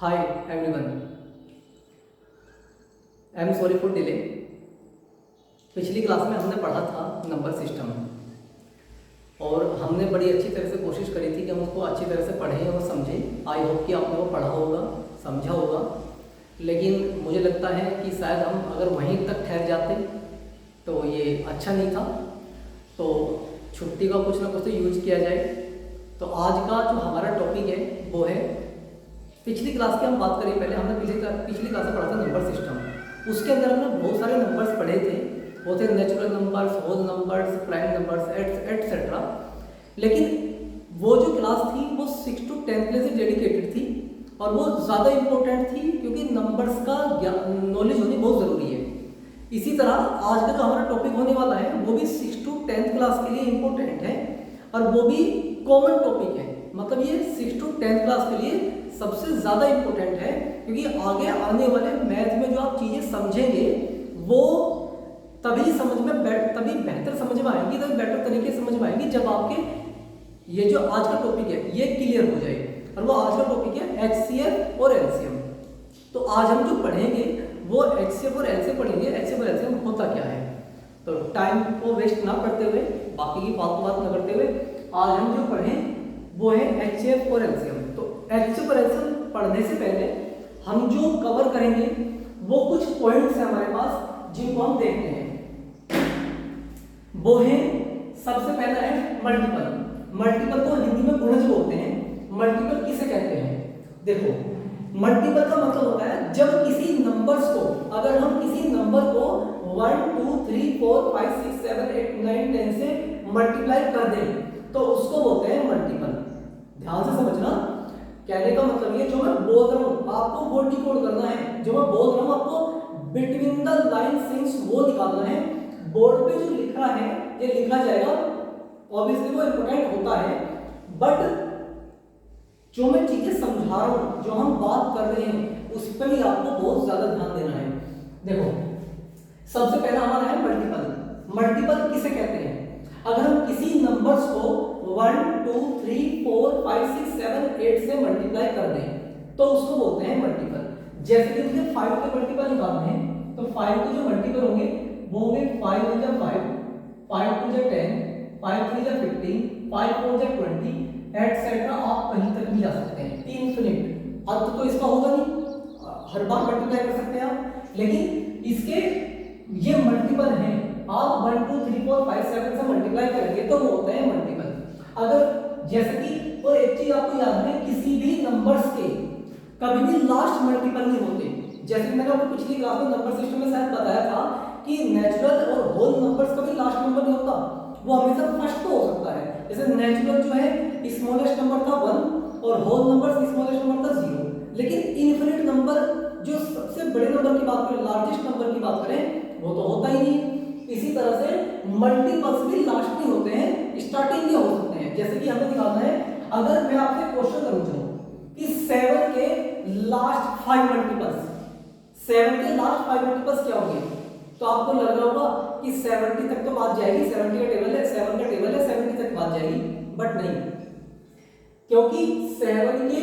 Hi everyone, I am sorry for delay. पिछली class में हमने पढ़ा था नंबर सिस्टम और हमने बड़ी अच्छी तरह से कोशिश करी थी कि हम उसको अच्छी तरह से पढ़ें और समझें। आई होप कि आपने वो पढ़ा होगा, समझा होगा, लेकिन मुझे लगता है कि शायद हम अगर वहीं तक ठहर जाते तो ये अच्छा नहीं था। तो छुट्टी का कुछ ना कुछ तो यूज किया जाए। तो आज का जो हमारा टॉपिक है वो है, पिछली क्लास की हम बात करें, पहले हमने पिछली क्लास में पढ़ा था नंबर सिस्टम। उसके अंदर हमने बहुत सारे नंबर्स पढ़े थे, वो थे natural numbers, whole numbers, prime numbers etcetera. लेकिन वो जो क्लास थी वो 6 to 10 के लिए से डेडिकेटेड थी और वो ज़्यादा इम्पोर्टेंट थी क्योंकि नंबर्स का नॉलेज होनी बहुत ज़रूरी है। इसी तरह आज का जो हमारा टॉपिक होने वाला है वो भी 6 to 10 क्लास के लिए इम्पोर्टेंट है और वो भी कॉमन टॉपिक है। मतलब ये 6 to 10 क्लास के लिए सबसे ज़्यादा इम्पोर्टेंट है क्योंकि आगे आने वाले मैथ में जो आप चीज़ें समझेंगे वो तभी बेहतर समझ में आएंगी, तभी बेटर तरीके से समझ में आएंगी जब आपके ये जो आज का टॉपिक है ये क्लियर हो जाए। और वो आज का टॉपिक है एचसीएफ और एलसीएम। तो आज हम जो पढ़ेंगे वो एचसीएफ और एलसीएम पढ़ेंगे। एचसीएफ और एलसीएम होता क्या है, तो टाइम को वेस्ट ना करते हुए, बाकी की फालतू बात ना करते हुए, आज हम जो पढ़ें वो है एचसीएफ और एलसीएम। तो एचसीएफ और एलसीएम पढ़ने से पहले हम जो कवर करेंगे वो कुछ पॉइंट्स हैं हमारे पास जिनको हम देखते हैं। वो है, सबसे पहला है मल्टीपल। मल्टीपल को हिंदी में गुणज बोलते हैं। मल्टीपल किसे कहते हैं? देखो, मल्टीपल का मतलब होता है जब किसी नंबर्स को, अगर हम किसी नंबर को 1 2 3 4 5 6 7 8 9 10 से मल्टीप्लाई कर दें तो उसको बोलते हैं मल्टीपल। ध्यान से समझना, कहने का मतलब ये जो मैं बोल रहा हूं आपको वो डिकोड करना है। जो मैं बोल रहा हूं आपको बिटवीन द लाइन थिंग्स वो निकालना है। बोर्ड पे जो लिखा है ये लिखा जाएगा, ऑब्वियसली वो इंपॉर्टेंट होता है, बट जो मैं चीजें समझा रहा हूं, जो हम बात कर रहे हैं, उस पर भी आपको बहुत ज्यादा ध्यान देना है। देखो, सबसे पहला हमारा है मल्टीपल। मल्टीपल किसे कहते हैं? अगर हम किसी नंबर्स को 1 2 3 4 5 6 7 8 से मल्टीप्लाई कर दें तो उसको बोलते हैं मल्टीपल। जैसे कि मुझे 5 के मल्टीपल निकालने हैं तो 5 के जो मल्टीपल होंगे वो होंगे 5 1 जा 5, 5 2 जा 10, 5 3 जा 15, 5 4 जा 20 एटसेट्रा। आप कहीं तक भी जा सकते हैं, इनफिनिट। अंत तो इसका होगा नहीं, हर बार मल्टीप्लाई कर सकते हैं आप, लेकिन इसके ये मल्टीपल हैं। आप 1 2 3 4 5 7 से मल्टीप्लाई करेंगे तो वो होता है मल्टीपल। अगर जैसे कि, और एक चीज आपको याद है, किसी भी नंबर्स के कभी भी लास्ट मल्टीपल नहीं होते। जैसे मैंने आपको पिछली क्लास में नंबर सिस्टम में शायद बताया था कि नेचुरल और होल नंबर्स का भी लास्ट नंबर नहीं होता, वो हमेशा फर्स्ट तो हो सकता है। जैसे नेचुरल जो है स्मॉलेस्ट नंबर था 1 और होल नंबर स्मॉलेस्ट नंबर था 0, लेकिन इनफिनिट नंबर जो सबसे बड़े नंबर की बात करें, लार्जेस्ट नंबर की बात करें, वो तो होता ही नहीं। इसी तरह से मल्टीपल्स भी लास्ट नहीं होते हैं, स्टार्टिंग भी हो सकते हैं। जैसे कि हमें दिखाना है, अगर मैं आपसे क्वेश्चन करूं कि 7 के लास्ट 5 मल्टीपल्स, 7 के लास्ट 5 मल्टीपल्स क्या होंगे, तो आपको लग रहा होगा कि 70 तक तो बात जाएगी, 70 का टेबल है, 7 का टेबल है, 70 तक बात जाएगी, बट नहीं, क्योंकि 7 के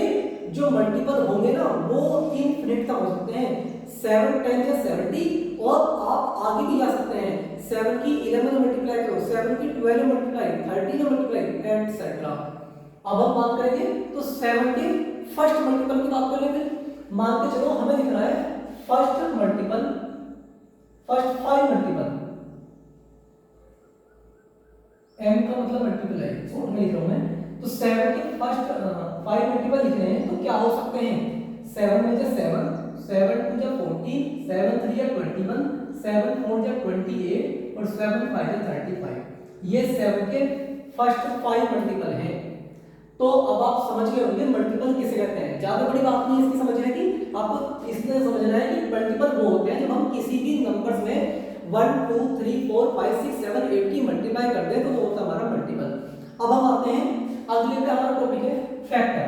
जो मल्टीपल होंगे ना वो इनफिनिट तक हो सकते हैं। 7 10 या 70 और आप आगे भी जा सकते हैं। 7 की 11 में मल्टीप्लाई करो, 7 की 12 में मल्टीप्लाई, 13 में मल्टीप्लाई एटसेट्रा। अब हम बात करेंगे तो 7 के फर्स्ट मल्टीपल की बात कर लेंगे। मान के चलो हमें दिख रहा है first multiple, first 5 multiple, m का मतलब मल्टीपल है, इसको मैं लिख रहा हूं मैं। तो 7 के फर्स्ट 5 मल्टीपल लिख रहे हैं तो क्या हो सकते हैं? 7 में जा 7, 7 2 जा 14, 7 3 जा 21, 7 4 जा 28 और 7 5 जा 35। ये 7 के फर्स्ट 5 मल्टीपल हैं। तो अब आप समझ गए होंगे मल्टीपल किसे कहते हैं। ज्यादा बड़ी बात नहीं है इसकी समझने की, आपको इसमें समझना है कि मल्टीपल वो होते हैं जब हम किसी भी नंबर्स में 1 2 3 4 5 6 7 8 की मल्टीप्लाई करते हैं तो वो होता है हमारा मल्टीपल। अब हम आते हैं अगले पे, हमारा टॉपिक है फैक्टर।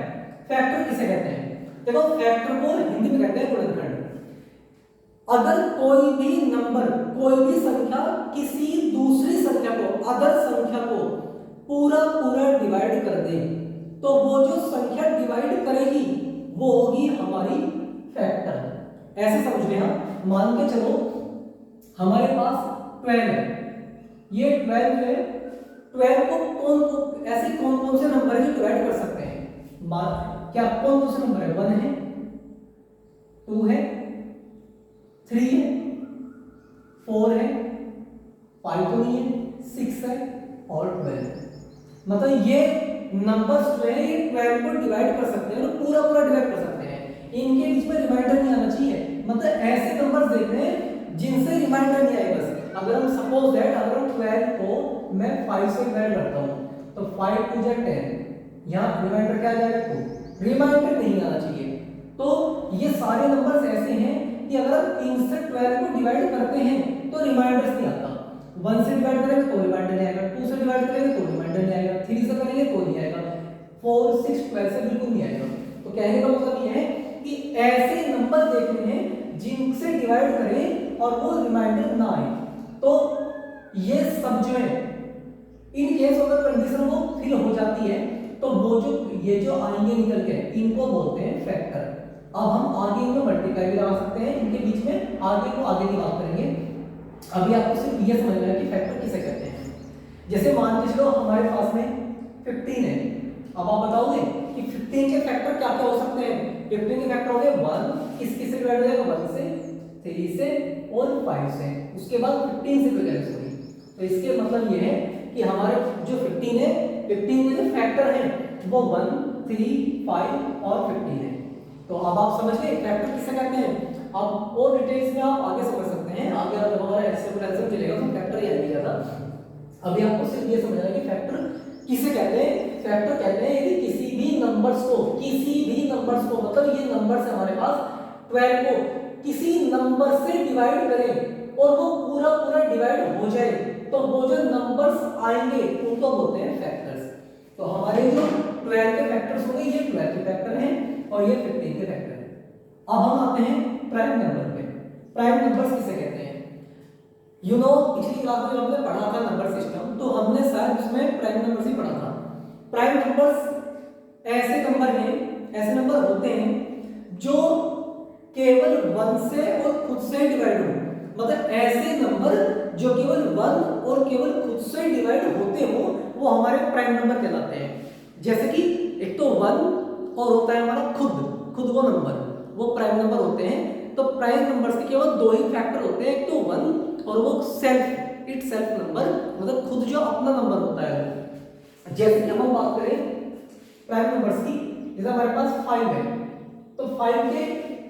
फैक्टर किसे कहते हैं? देखो, फैक्टर को हिंदी में कहते हैं गुणनखंड। अगर कोई भी नंबर, कोई भी संख्या किसी दूसरी संख्या को, अदर संख्या को पूरा पूरा डिवाइड कर दे तो वो जो संख्या डिवाइड करेगी वो होगी हमारी फैक्टर। ऐसे समझ लें, हम मान के चलो हमारे पास 12 है, ये 12 है, 12 को ऐसे कौन कौन से नंबर है जो डिवाइड कर सकते हैं? क्या कौन कौन से नंबर है? 1 है, 2 है, 3 है, 4 है, 5 तो नहीं है, 6 है और 12। मतलब ये नंबर्स जो है ये 12 को डिवाइड कर सकते हैं और पूरा पूरा डिवाइड कर सकते हैं। इनके बीच में रिमाइंडर नहीं आना चाहिए। मतलब ऐसे नंबर्स देख रहे हैं जिनसे रिमाइंडर नहीं आए। बस अगर हम सपोज दैट अगर हम 12 को मैं 5 से डिवाइड करता हूं तो 5 2 जा 10, यहां रिमाइंडर क्या आ जाएगा? 2। रिमाइंडर नहीं आना चाहिए। तो ये सारे नंबर्स ऐसे हैं कि अगर हम 3 से 12 को डिवाइड करते हैं तो रिमाइंडर्स नहीं आता। 1 से डिवाइड करेंगे तो रिमाइंडर नहीं आएगा, 2 से डिवाइड करेंगे तो रिमाइंडर नहीं आएगा, 3 से करेंगे तो नहीं आएगा, 4 6 12 से बिल्कुल नहीं आएगा। तो कहने का मतलब ये है कि ऐसे नंबर देखने हैं जिनसे डिवाइड करें और वो रिमाइंडर ना आए। तो ये सब जो है इन केस अगर कंडीशन वो फिल हो जाती है तो वो जो ये जो आएंगे निकल के इनको बोलते हैं फैक्टर। अब हम आगे इनमें मल्टीप्लाई भी लगा सकते हैं, इनके बीच में आगे को आगे की बात करेंगे। अभी आपको सिर्फ ये समझना है कि फैक्टर किसे कहते हैं। जैसे मान के चलो हमारे पास में 15 है, अब आप बताओगे कि 15 के फैक्टर क्या क्या हो सकते हैं? 15 के फैक्टर हो गए 1, किस से डिवाइड हो जाएगा? 1 से, 3 से और 5 से, उसके बाद 15 से कोई गैलेक्सी होगी। तो इसके मतलब ये है कि हमारे जो 15 है, 15 के जो फैक्टर हैं वो 1 3 5 और 15 है। तो अब आप समझ गए फैक्टर किसे कहते हैं। अब और डिटेल्स में आप आगे समझ सकते हैं, आगे जब हमारा एक्सप्लेनेशन चलेगा तो फैक्टर याद नहीं आता। अभी आपको सिर्फ ये समझना है कि फैक्टर किसे कहते हैं। फैक्टर कहते हैं यदि किसी भी नंबर्स को मतलब ये नंबर्स हमारे पास 12 को किसी नंबर से डिवाइड करें और वो पूरा पूरा डिवाइड हो जाए तो वो जो नंबर्स आएंगे उनको बोलते हैं फैक्टर्स। तो हमारे जो 12 के फैक्टर्स होंगे ये 12 के फैक्टर हैं और ये 15 के फैक्टर हैं। अब हम आते हैं प्राइम नंबर पे। प्राइम नंबर्स किसे कहते हैं? पिछली क्लास में हमने पढ़ा था नंबर सिस्टम, तो हमने शायद उसमें प्राइम नंबर्स ही पढ़ा था। प्राइम नंबर्स ऐसे नंबर हैं, ऐसे नंबर होते हैं जो केवल 1 से और खुद से डिवाइड हो। मतलब ऐसे नंबर जो केवल 1 और केवल खुद से डिवाइड होते हो वो हमारे प्राइम नंबर कहलाते हैं। जैसे कि एक तो 1 और होता है हमारा खुद वो नंबर, वो प्राइम नंबर होते हैं। तो प्राइम नंबर्स के केवल 2 ही फैक्टर होते हैं, एक तो 1 और वो सेल्फ नंबर, मतलब खुद जो अपना नंबर होता है। जैसे कि हम बात करें प्राइम नंबर्स की, जैसे हमारे पास 5 है तो 5 के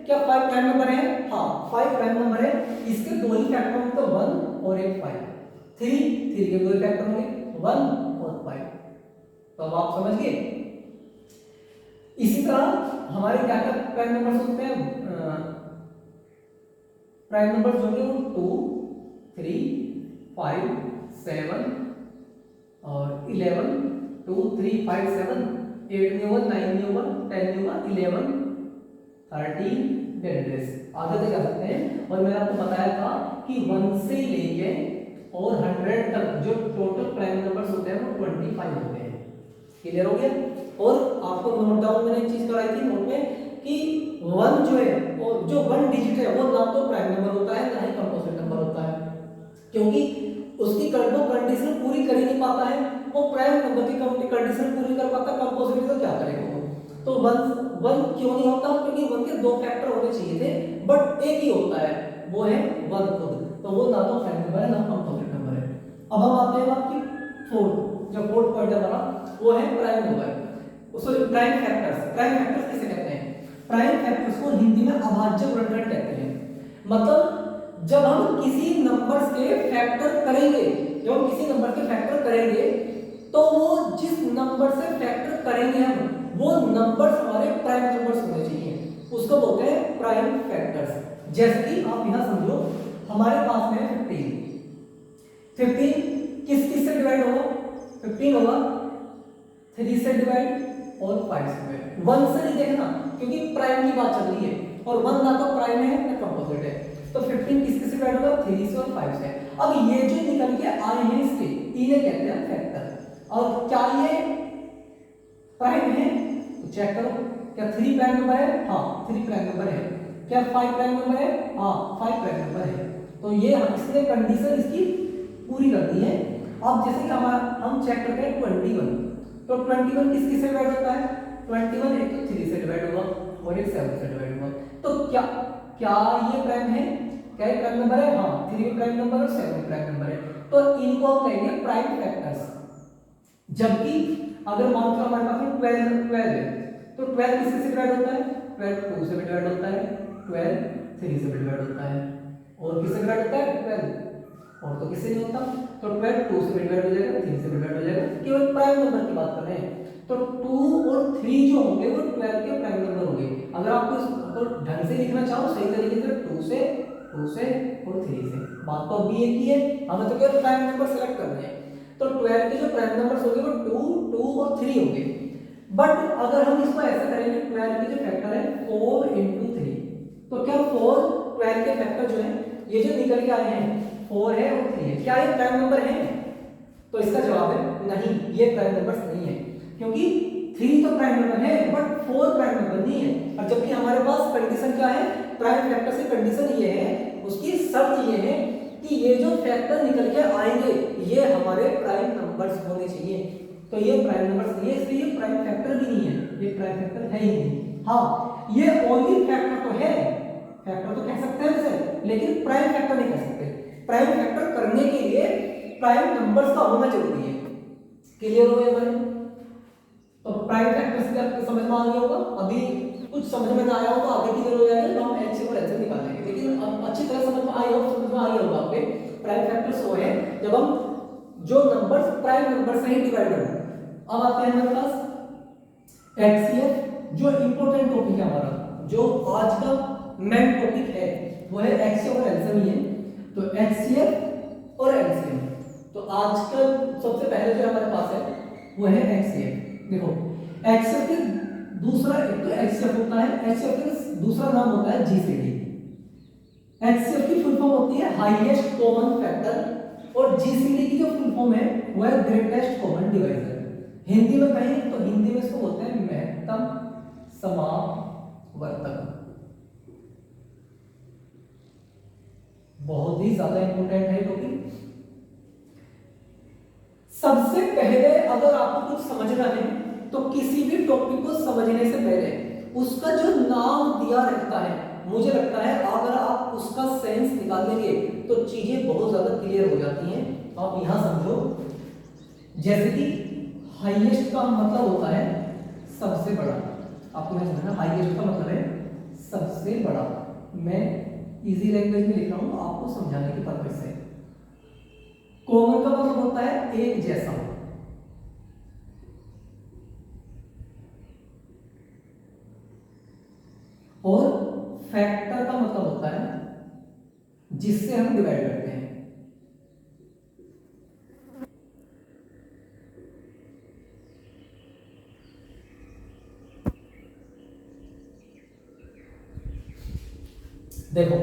क्या 5 प्राइम नंबर है? हाँ 5 प्राइम नंबर है। इसके 2 ही फैक्टर होंगे, तो 1 और एक 5। 3 के 2 ही फैक्टर होंगे, 1 और 5। तो अब आप समझ गए। इसी तरह हमारे क्या क्या प्राइम नंबर्स होते हैं? प्राइम नंबर्स होंगे वो 2 3 5 7 और 11, 2 3 5 7, 8 नहीं होगा, 9 नहीं होगा, 10 नहीं होगा, 11 13 डेढ़ आगे तक जा सकते हैं। और मैंने आपको बताया था कि 1 से लेके और 100 तक जो टोटल प्राइम नंबर्स होते हैं वो 25 होते हैं। क्लियर हो गया? और आपको नोट डाउन मैंने एक चीज कराई थी नोट में कि 1 जो है और जो 1 डिजिट है वो ना तो प्राइम नंबर होता है ना ही कंपोजिट नंबर होता है, क्योंकि उसकी कंडीशन पूरी कर ही नहीं पाता है। वो प्राइम नंबर की कंडीशन पूरी कर पाता, कंपोजिट तो क्या करेगा वो। तो 1 क्यों नहीं होता? क्योंकि 1 के 2 फैक्टर होने चाहिए थे, बट एक ही होता है, वो है 1 खुद। तो वो ना तो प्राइम नंबर है ना कंपोजिट नंबर है। अब हम आते हैं आपकी फोर्थ पॉइंट हमारा वो है prime number, sorry prime factors. Prime factors किसे कहते हैं? प्राइम फैक्टर्स को हिंदी में अभाज्य गुणनखंड कहते हैं। मतलब जब हम किसी नंबर्स के फैक्टर करेंगे, तो वो जिस नंबर से फैक्टर करेंगे हम वो नंबर्स हमारे प्राइम नंबर्स होने चाहिए, उसको बोलते हैं प्राइम फैक्टर्स। जैसे कि आप यहां समझो हमारे पास में 15 किस से डिवाइड होगा? 15 होगा 3 से डिवाइड और 5 से डिवाइड। 1 से नहीं देखना क्योंकि प्राइम की बात चल रही है और 1 ना तो प्राइम है ना कंपोजिट है। तो 15 किससे डिवाइड होगा? 3 से और 5 से। अब ये जो निकल के आए हैं इसके इन्हें कहते हैं फैक्टर। और क्या ये प्राइम है? तो चेक करो क्या 3 प्राइम नंबर है? हाँ 3 प्राइम नंबर है। क्या 5 प्राइम नंबर है? हाँ 5 प्राइम नंबर है। तो ये इसने कंडीशन इसकी पूरी कर दी है। अब जैसे कि हम चेक करते हैं 21, तो 21 किस किस से डिवाइड होता है? 21 एक तो 3 से डिवाइड होगा और एक 7 से डिवाइड होगा। तो क्या क्या ये प्राइम है? क्या ये प्राइम नंबर है? हाँ 3 प्राइम नंबर और 7 प्राइम नंबर है। तो इनको हम कहेंगे प्राइम फैक्टर्स। जबकि अगर मान लो हमारे पास 12 है, तो 12 किससे डिवाइड होता है? 12 2 से डिवाइड होता है, 12 3 से डिवाइड होता है, और किससे डिवाइड होता है? 12 और तो किससे नहीं होता। तो 12 2 से डिवाइड हो जाएगा, 3 से डिवाइड हो जाएगा। केवल प्राइम नंबर की बात कर रहे हैं। तो 2 और 3 जो होंगे वो 12 के प्राइम नंबर होंगे। अगर आपको इसको ढंग से लिखना चाहो सही तरीके से, 2 से और 3 से। बात तो अभी एक ही है, हमें तो केवल प्राइम नंबर सेलेक्ट करने हैं। तो 12 के जो प्राइम नंबर्स होंगे वो 2 और 3 होंगे। बट अगर हम इसको ऐसा करेंगे, 12 के जो फैक्टर है 4 × 3, तो क्या 4 12 के फैक्टर जो है ये जो निकल के आए हैं 4 है और 3 है, क्या ये प्राइम नंबर है? तो इसका जवाब है नहीं, ये प्राइम नंबर्स नहीं है, क्योंकि 3 तो प्राइम नंबर है बट 4 प्राइम नंबर नहीं है। और जबकि हमारे पास कंडीशन क्या है? प्राइम फैक्टर से कंडीशन ये है, उसकी शर्त ये है कि ये जो फैक्टर निकल के आएंगे ये हमारे प्राइम नंबर्स होने चाहिए। तो ये प्राइम नंबर्स नहीं है, इसलिए ये प्राइम फैक्टर भी नहीं है, ये प्राइम फैक्टर है ही नहीं। हाँ ये ओनली फैक्टर तो है, फैक्टर तो कह सकते हैं वैसे, लेकिन प्राइम फैक्टर नहीं कह सकते। प्राइम फैक्टर करने के लिए प्राइम नंबर्स का होना जरूरी है। क्लियर हो गया भाई? तो प्राइम फैक्टर्स भी आपको समझ में आ गया होगा। अभी कुछ समझ में ना आया हो तो आगे क्लियर हो जाएगा जब हम एचसीएफ और एलसीएम निकालेंगे, लेकिन अब अच्छी तरह समझ में आई हो, समझ में आ गया होगा आपके। प्राइम फैक्टर्स वो है जब हम जो नंबर्स प्राइम नंबर से ही डिवाइड हो। अब आते हैं हमारे पास एचसीएफ, जो इंपॉर्टेंट टॉपिक है हमारा, जो आज का मेन टॉपिक है वो है एचसीएफ और एलसीएम ही है। तो एचसीएफ और एलसीएम, तो आज का सबसे पहले जो हमारे पास है वो है एचसीएफ। देखो एचसीएफ के दूसरा, एक तो एचसीएफ होता है, एचसीएफ के दूसरा नाम होता है जीसीडी। एचसीएफ की फुल फॉर्म होती है हाईएस्ट कॉमन फैक्टर, और जीसीडी की जो फुल फॉर्म है वो है ग्रेटेस्ट कॉमन डिवाइजर। हिंदी में कहें तो हिंदी में इसको बोलते हैं महत्तम समावर्तक। बहुत ही ज्यादा इंपॉर्टेंट है टॉपिक। सबसे पहले अगर आपको कुछ समझना है तो किसी भी टॉपिक को समझने से पहले उसका जो नाम दिया रहता है, मुझे लगता है अगर आप उसका सेंस निकाल लेंगे तो चीजें बहुत ज्यादा क्लियर हो जाती हैं। आप यहां समझो, जैसे कि हाईएस्ट का मतलब होता है सबसे बड़ा। आपको मैं समझना, हाईएस्ट का मतलब है सबसे बड़ा। मैं इजी लैंग्वेज में लिख रहा हूं आपको समझाने के पर्पज से। कॉमन का मतलब होता है एक जैसा, और फैक्टर का मतलब होता है जिससे हम डिवाइड करते हैं। देखो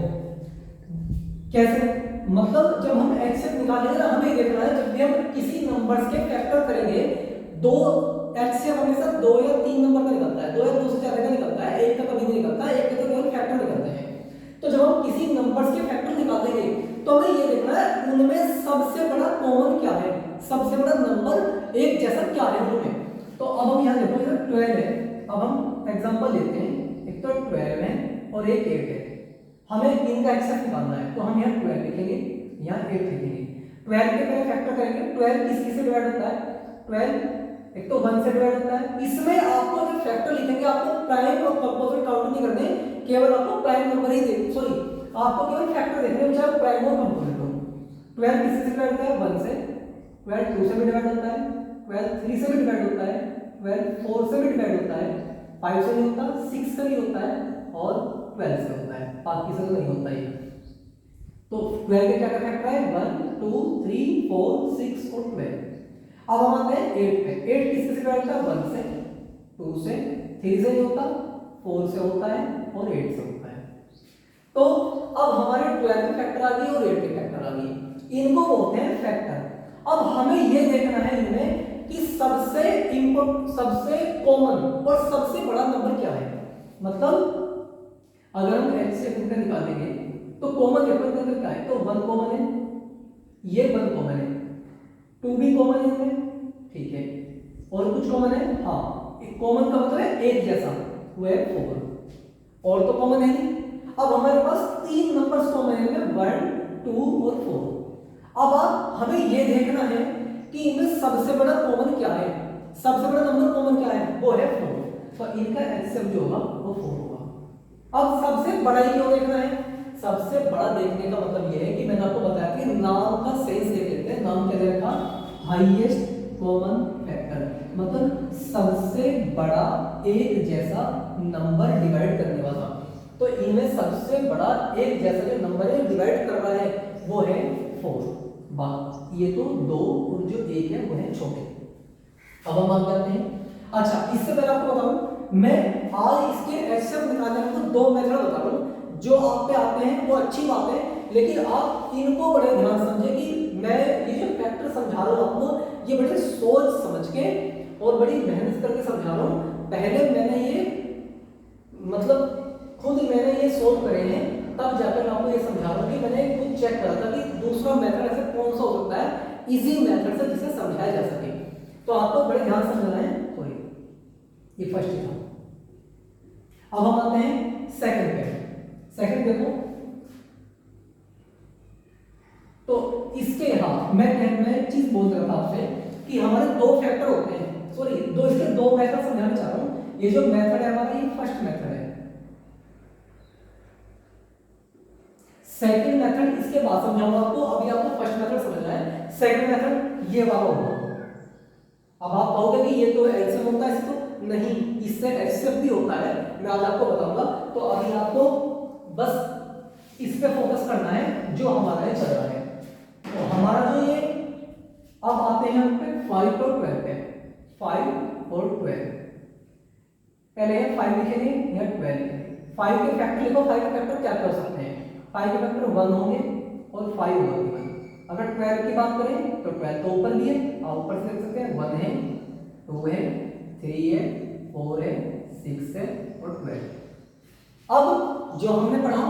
कैसे, मतलब जब हम एचसीएफ निकालेंगे ना, हमें देखना है जब भी हम किसी नंबर्स के फैक्टर करेंगे, दो एचसीएफ हमेशा 2 या 3 नंबर का निकलता है, 2 या 2 से ज्यादा का निकलता है, एक का कभी नहीं निकलता, एक का तो केवल फैक्टर निकलते हैं। तो जब हम किसी नंबर्स के फैक्टर निकालेंगे तो हमें ये देखना है उनमें सबसे बड़ा कॉमन क्या है, सबसे बड़ा नंबर एक जैसा क्या है उनमें। तो अब हम यहाँ देखो, इधर 12 है, अब हम एग्जांपल लेते हैं, एक तो 12 है और एक 8 है, हमें इनका एक्सेस निकालना है, तो हम यहाँ 12 लिखेंगे, यहाँ 8 लिखेंगे। 12 के पहले फैक्टर करेंगे, 12 किस से डिवाइड होता है? 12 एक तो 1 से डिवाइड होता है। इसमें आपको जब फैक्टर लिखेंगे आपको प्राइम और कंपोजिट काउंट नहीं करने, केवल आपको प्राइम नंबर ही दे, सॉरी आपको केवल फैक्टर देखने, चाहे प्राइम और कंपोजिट हो। 12 किस से डिवाइड होता है? 1 से। 12 2 से भी डिवाइड होता है, 12 3 से भी डिवाइड होता है, 12 4 से भी डिवाइड होता है, 5 से नहीं होता, 6 से भी होता है और 12 से होता है, बाकी से तो नहीं होता ये। तो 12 के क्या क्या फैक्टर है? 1 2 3 4 6 और 12। अब हम आते हैं 8 पे। 8 किससे डिवाइड होता है? 1 से, 2 से, 3 से नहीं होता, 4 से होता है और 8 से होता है। तो अब हमारे 12 के फैक्टर आ गए और 8 के फैक्टर आ गए, इनको बोलते हैं फैक्टर। अब हमें ये देखना है इनमें कि सबसे कॉमन और सबसे बड़ा नंबर क्या है, मतलब अगर हम एचसीएफ इनका निकालेंगे तो कॉमन देखो इनके अंदर क्या है, तो 1 कॉमन है, ये 1 कॉमन है, 2 भी कॉमन है इसमें, ठीक है, और कुछ कॉमन है, हाँ एक कॉमन का मतलब है एक जैसा, वो है 4, और तो कॉमन है नहीं। अब हमारे पास 3 नंबर्स कॉमन है, 1 2 और 4। अब आप हमें ये देखना है कि इनमें सबसे बड़ा कॉमन क्या है, सबसे बड़ा नंबर कॉमन क्या है, वो है 4, तो इनका एचसीएफ जो होगा वो 4 होगा। अब सबसे बड़ा ही क्यों देखना है, सबसे बड़ा देखने का मतलब ये है कि मैंने आपको बताया कि नाम का सेंस देख लेते हैं, नाम क्या दे रखा, हाईएस्ट कॉमन फैक्टर, मतलब सबसे बड़ा एक जैसा नंबर डिवाइड करने वाला। तो इनमें सबसे बड़ा एक जैसा जो नंबर है डिवाइड कर रहा है वो है 4, ये तो 2 और जो 1 है वो है छोटे। अब हम आगे आते हैं। अच्छा, इससे पहले आपको बताऊं, मैं आज इसके एचसीएफ निकालने में 2 मेथड बता रहा हूं, जो आप पे आते हैं वो अच्छी बात है, लेकिन आप इनको बड़े ध्यान समझे कि मैं ये जो फैक्टर समझा रहा हूं आपको, ये बड़े सोच समझ के और बड़ी मेहनत करके समझा रहा हूं। पहले मैंने ये मतलब खुद मैंने ये सोल्व करे हैं, तब जाकर मैं आपको ये समझा रहा हूं कि मैंने खुद चेक करा था कि दूसरा मेथड ऐसे कौन सा हो सकता है इजी मेथड से जिसे समझाया जा सके। तो आपको बड़े ध्यान से समझना है। ये फर्स्ट था। अब हम आते हैं सेकंड पे। सेकंड देखो, तो इसके मैं एक चीज बोल रहा था आपसे कि हमारे 2 फैक्टर होते हैं, सॉरी इसके 2 मेथड समझाना चाह रहा हूं। ये जो मेथड है हमारा, ये फर्स्ट मेथड है, सेकंड मेथड इसके बाद समझाऊंगा आपको, अभी आपको फर्स्ट मेथड समझना है। सेकंड मेथड ये वाला होगा। अब आप कहोगे कि ये तो एलसीएम होता है, इसको नहीं, इससे एचसीएफ भी होता है, मैं आज आपको बताऊंगा। तो अभी आपको बस इस पे फोकस करना है जो हमारा चल रहा है। तो हमारा जो ये, अब आते हैं हम पे 5 और 12 पे। 5 और 12, पहले है 5 लिखेंगे या 12 लिखेंगे। 5 के फैक्टर लिखो, 5 के फैक्टर क्या कर सकते हैं, 5 के फैक्टर 1 होंगे और 5 होगा 1। अगर 12 की बात करें तो 12 तो ऊपर भी है, आप ऊपर से लिख सकते हैं, 1 है, 2 है, 3 है, 4 है, 6 है और 12। अब जो हमने पढ़ा,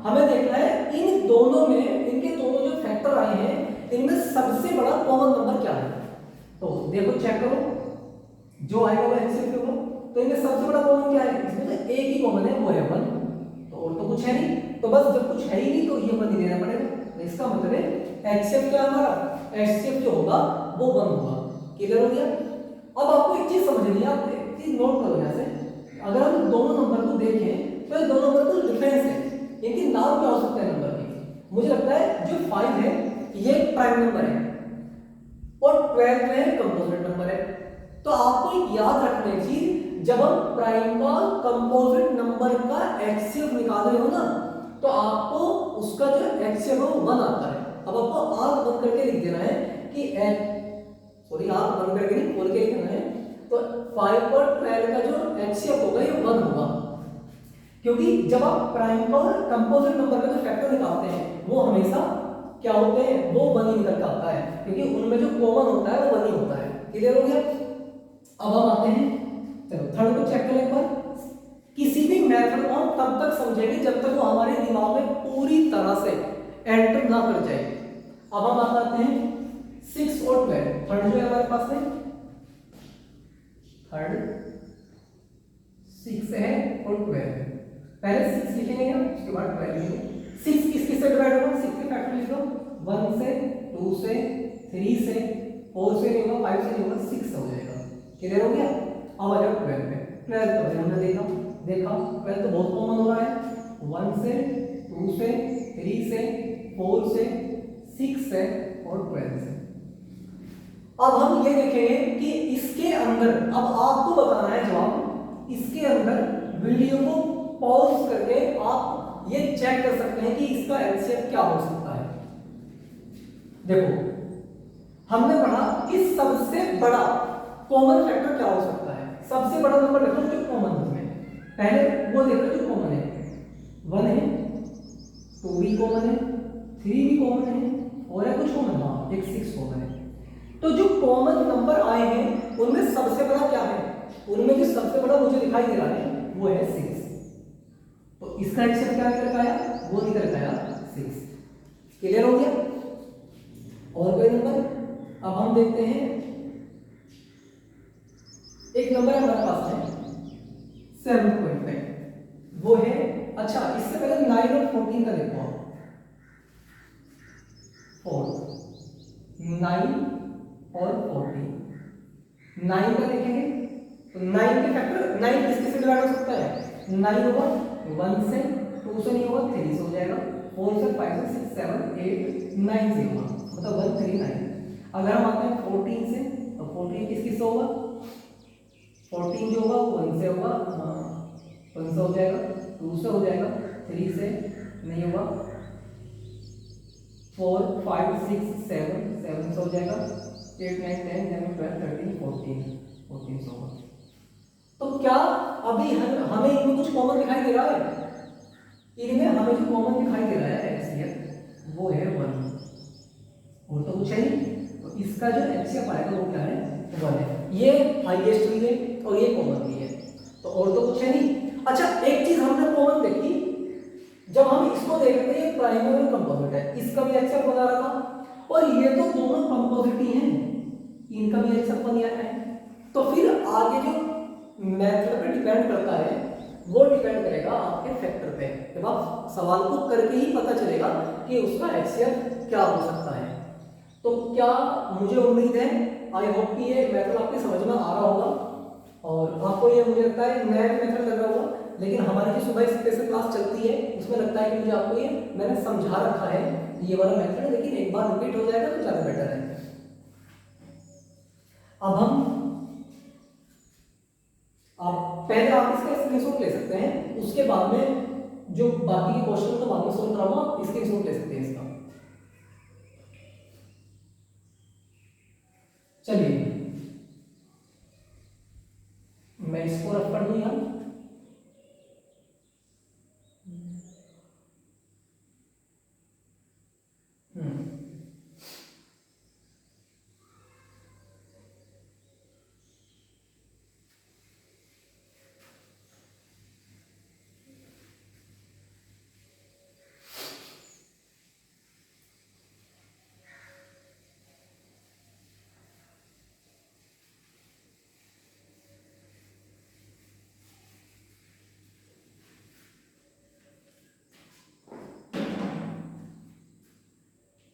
हमें देखना है इन दोनों में, इनके दोनों जो फैक्टर आए हैं, इनमें सबसे बड़ा कॉमन नंबर क्या है। तो देखो चेक करो, जो आएगा वो एचसीएफ होगा। तो इनमें सबसे बड़ा कॉमन क्या है, इसमें तो एक ही कॉमन है, वो है 1, तो और तो कुछ है नहीं। तो बस जब कुछ है ही नहीं तो ये 1 ही देना पड़ेगा। तो इसका मतलब है एचसीएफ क्या हमारा, एचसीएफ जो होगा वो 1 होगा। क्लियर हो गया। अब आपको एक चीज समझनी है, आप एक चीज नोट करो यहां से, अगर हम दोनों नंबर को देखें तो ये दोनों नंबर को डिफरेंस है, इनके नाम क्या हो सकते हैं नंबर के। मुझे लगता है जो 5 है ये प्राइम नंबर है और 12 में कंपोजिट नंबर है। तो आपको एक याद रखना है चीज, जब हम प्राइम का कंपोजिट नंबर का एचसीएफ निकाल रहे हो ना, तो आपको उसका जो एचसीएफ है वो 1 आता है। अब आपको आंख बंद करके लिख देना है कि आंख बंद करके नहीं, खोल के लिखना है। तो 5 और 12 का जो एचसीएफ होगा ये 1 होगा, क्योंकि जब आप प्राइम और कंपोजिट नंबर का जो फैक्टर निकालते हैं वो हमेशा क्या होते हैं, वो 1 ही निकल के आता है, क्योंकि उनमें जो कॉमन होता है वो 1 ही होता है। क्लियर हो गया। अब हम आते हैं, चलो थर्ड को चेक करें एक बार। किसी भी मेथड को हम तब तक समझेंगे जब तक वो हमारे दिमाग में पूरी तरह से एंटर ना कर जाए। अब हम आते हैं 6 और 12। थर्ड जो है हमारे पास में, थर्ड 6 है और 12 है। पहले 6 लिखेंगे ना, उसके बाद 12 लिखेंगे। 6 किस से डिवाइड होगा, 6 के फैक्टर लिख लो, 1 से, 2 से, 3 से, 4 से नहीं होगा, 5 से नहीं होगा, 6 से हो जाएगा। क्लियर हो गया। अब आ जाओ 12 पे। 12 तो हमने देखा 12 तो बहुत कॉमन हो रहा है, 1 से, 2 से, 3 से, 4 से, 6 से और 12 से। अब हम ये देखेंगे कि इसके अंदर, अब आपको बताना है जवाब, इसके अंदर वीडियो को पॉज करके आप ये चेक कर सकते हैं कि इसका एलसीएम क्या हो सकता है। देखो हमने पढ़ा कि सबसे बड़ा कॉमन फैक्टर क्या हो सकता है। सबसे बड़ा नंबर देखो जो कॉमन है, पहले वो देखो जो कॉमन है, 1 है, 2 भी कॉमन है, 3 भी कॉमन है और है कुछ कॉमन, हाँ एक 6 कॉमन है। तो जो कॉमन नंबर आए हैं उनमें सबसे बड़ा क्या है, उनमें जो दिखाई दे रहा है वो है 6, तो इसका एचसीएफ क्या निकल आया, वो निकल आया 6। क्लियर हो गया। और कोई नंबर, अब हम देखते हैं एक नंबर हमारे पास है 7.5, वो है, अच्छा इससे पहले 9 और 14 का देखो आप, 4, 9 और 14, 9 का देखेंगे तो 9 के फैक्टर, 9 किसके से डिवाइड हो सकता है, 9 होगा 1 से, 2 से नहीं होगा 3 से हो जाएगा, 4 से, 5 से, 6 7 8 9 से होगा, मतलब 139। अगर हम आते हैं 14 से, तो 14 किस किस से होगा, 14 जो होगा 1 से होगा, 1 से हो जाएगा, 2 से हो जाएगा, 3 से नहीं होगा, 4 5 6 7 7 से हो जाएगा, 8 9 10 11 12 13 14 से होगा। तो क्या अभी हमें इनमें कुछ कॉमन दिखाई दे रहा है, इनमें हमें जो कॉमन दिखाई दे रहा है एचसीएफ वो है 1, और तो कुछ है नहीं, तो इसका जो एचसीएफ आएगा वो क्या है, 1 है। ये हाईएस्ट भी है और ये कॉमन भी है, तो और तो कुछ है नहीं। अच्छा एक चीज हमने कॉमन देखी, जब हम इसको देख रहे थे ये प्राइमरी और कंपोजिट है, इसका भी एचसीएफ बना रहा था, और ये तो दोनों कंपोजिट ही हैं, इनका भी एचसीएफ बन गया है। तो फिर आगे जो मेथड पे डिपेंड करता है वो डिपेंड करेगा आपके फैक्टर पे, जब आप सवाल को करके ही पता चलेगा कि उसका एचसीएफ क्या हो सकता है। तो क्या, मुझे उम्मीद है, आई होप कि ये मेथड आपके समझ में आ रहा होगा, और आपको ये मुझे लगता है नया मेथड लग रहा होगा, लेकिन हमारी जो सुबह स्पेशल क्लास चलती है उसमें लगता है कि मुझे आपको ये मैंने समझा रखा है ये वाला मेथड, लेकिन एक बार रिपीट हो जाएगा तो ज़्यादा बेटर है। अब हम पहले आप इसका स्क्रीनशॉट ले सकते हैं, उसके बाद में जो बाकी के क्वेश्चन तो बाद में सोल्व कराऊंगा, आप स्क्रीनशॉट ले सकते हैं इसका। चलिए मैं इसको रफ कर दूं यहाँ,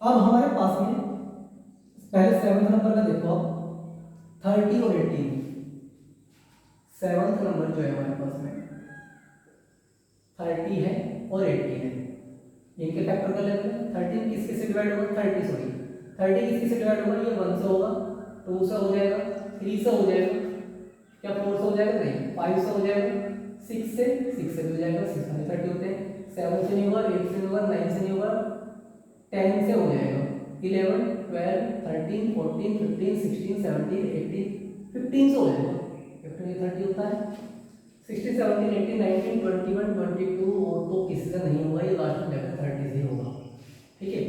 अब हमारे पास में पहले 7th नंबर का देखो आप, 30 और 18, 7th नंबर जो है हमारे पास में 30 है और 18 है, इनके फैक्टर का लेवल है। 13 किसके से डिवाइड होगा, 30 किसके से डिवाइड होगा, ये 1 से होगा, 2 से हो जाएगा, 3 से हो जाएगा, क्या 4 से हो जाएगा, नहीं 5 से हो जाएगा, 6 से भी हो जाएगा, 6 में 30 होते हैं, 7 से नहीं होगा, 8 से नहीं होगा, 9 से नहीं होगा, 10 से हो जाएगा, 11 12 13 14 15 16 17 18 15 से हो जाएगा, 15 30 होता है, 16 17 18 19 21 22 और तो किसी से नहीं होगा, ये लास्ट में 30 से होगा। ठीक है,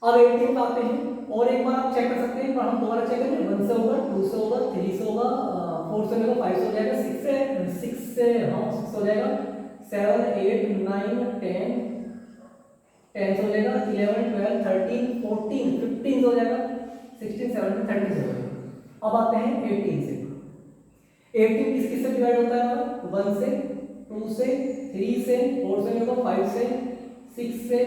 अब 18 पे आते हैं, और एक बार आप चेक कर सकते हैं, पर हम दोबारा चेक करेंगे, 1 से होगा, 2 से होगा, 3 से होगा, 4 से होगा, 5 से हो जाएगा, 6 से हाँ 6 हो जाएगा, 7 8 9 10 से हो जाएगा, 11 12 13 14 15 से हो जाएगा, 16 17 30 से हो जाएगा। अब आते हैं 18 से, 18 किस से डिवाइड होता है हमारा, 1 से, 2 से, 3 से, 4 से नहीं होगा, 5 से, 6 से,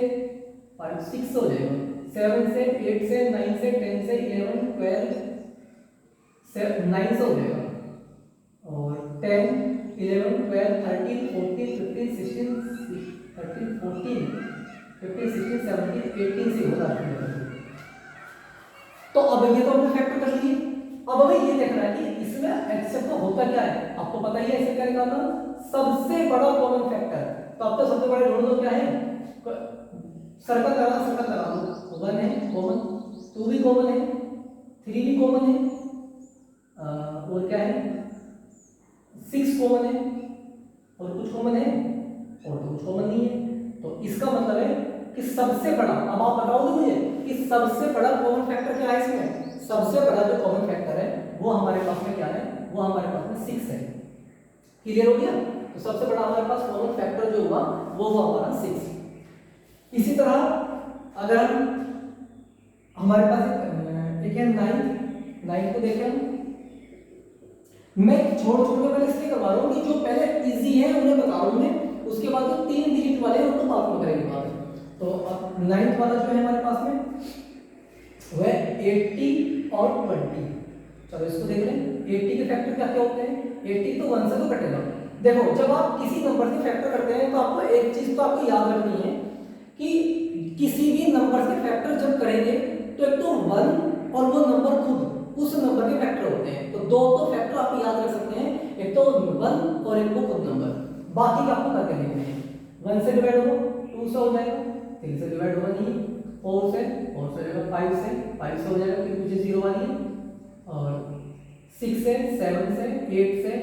6 से हो जाएगा, 7 से, 8 से, 9 से, 10 से, 11 12 9 से हो जाएगा, और 10 11 12 13 14 15 16 13 14 15 16 17 18 से होगा। तो अब ये तो हमने फैक्टर कर लिए, अब हमें ये देखना है कि इसमें एचसीएफ का होता क्या है, आपको पता ही है ऐसे क्या निकालना, सबसे बड़ा कॉमन फैक्टर। तो अब तो सबसे बड़ा ढूंढ दो, क्या है, सर्कल लगा दो, 1 है कॉमन, 2 भी कॉमन है, 3 भी कॉमन है, और क्या है 6 कॉमन है, और कुछ कॉमन है, और तो कुछ कॉमन नहीं है। तो इसका मतलब है कि सबसे बड़ा, अब आप बताओगे मुझे कि सबसे बड़ा कॉमन फैक्टर क्या है इसमें, सबसे बड़ा जो कॉमन फैक्टर है वो हमारे पास में क्या है, वो हमारे पास में 6 है। क्लियर हो गया। तो सबसे बड़ा हमारे पास कॉमन फैक्टर जो हुआ वो हुआ हमारा 6। इसी तरह अगर हमारे पास एक है 9 को देखें हम, मैं छोड़ छोड़ के पहले इसलिए करवा रहा हूँ कि जो पहले इजी है उन्हें बता रहा हूँ मैं, उसके बाद जो 3 डिजिट वाले हैं उनको बाद में करेंगे बाद में। तो अब 9th वाला जो है हमारे पास में वह 80 और 20। चलो इसको देख लें। 80 के फैक्टर क्या क्या होते हैं? 80 तो 1 से तो कटेगा। देखो जब आप किसी नंबर से फैक्टर करते हैं तो आपको एक चीज तो आपको याद रखनी है कि किसी भी नंबर से फैक्टर जब करेंगे तो एक तो 1 और वो नंबर खुद उस नंबर के फैक्टर होते हैं। तो दो तो फैक्टर आप याद रख सकते हैं, एक तो 1 और एक वो खुद नंबर। बाकी का आपको करके देखने हैं। 1 से डिवाइड हो 2 से हो जाएगा, 3 से डिवाइड होगा नहीं, 4 से हो जाएगा, 5 से हो जाएगा, फिर मुझे 0 वाली है, और 6 से 7 से 8 से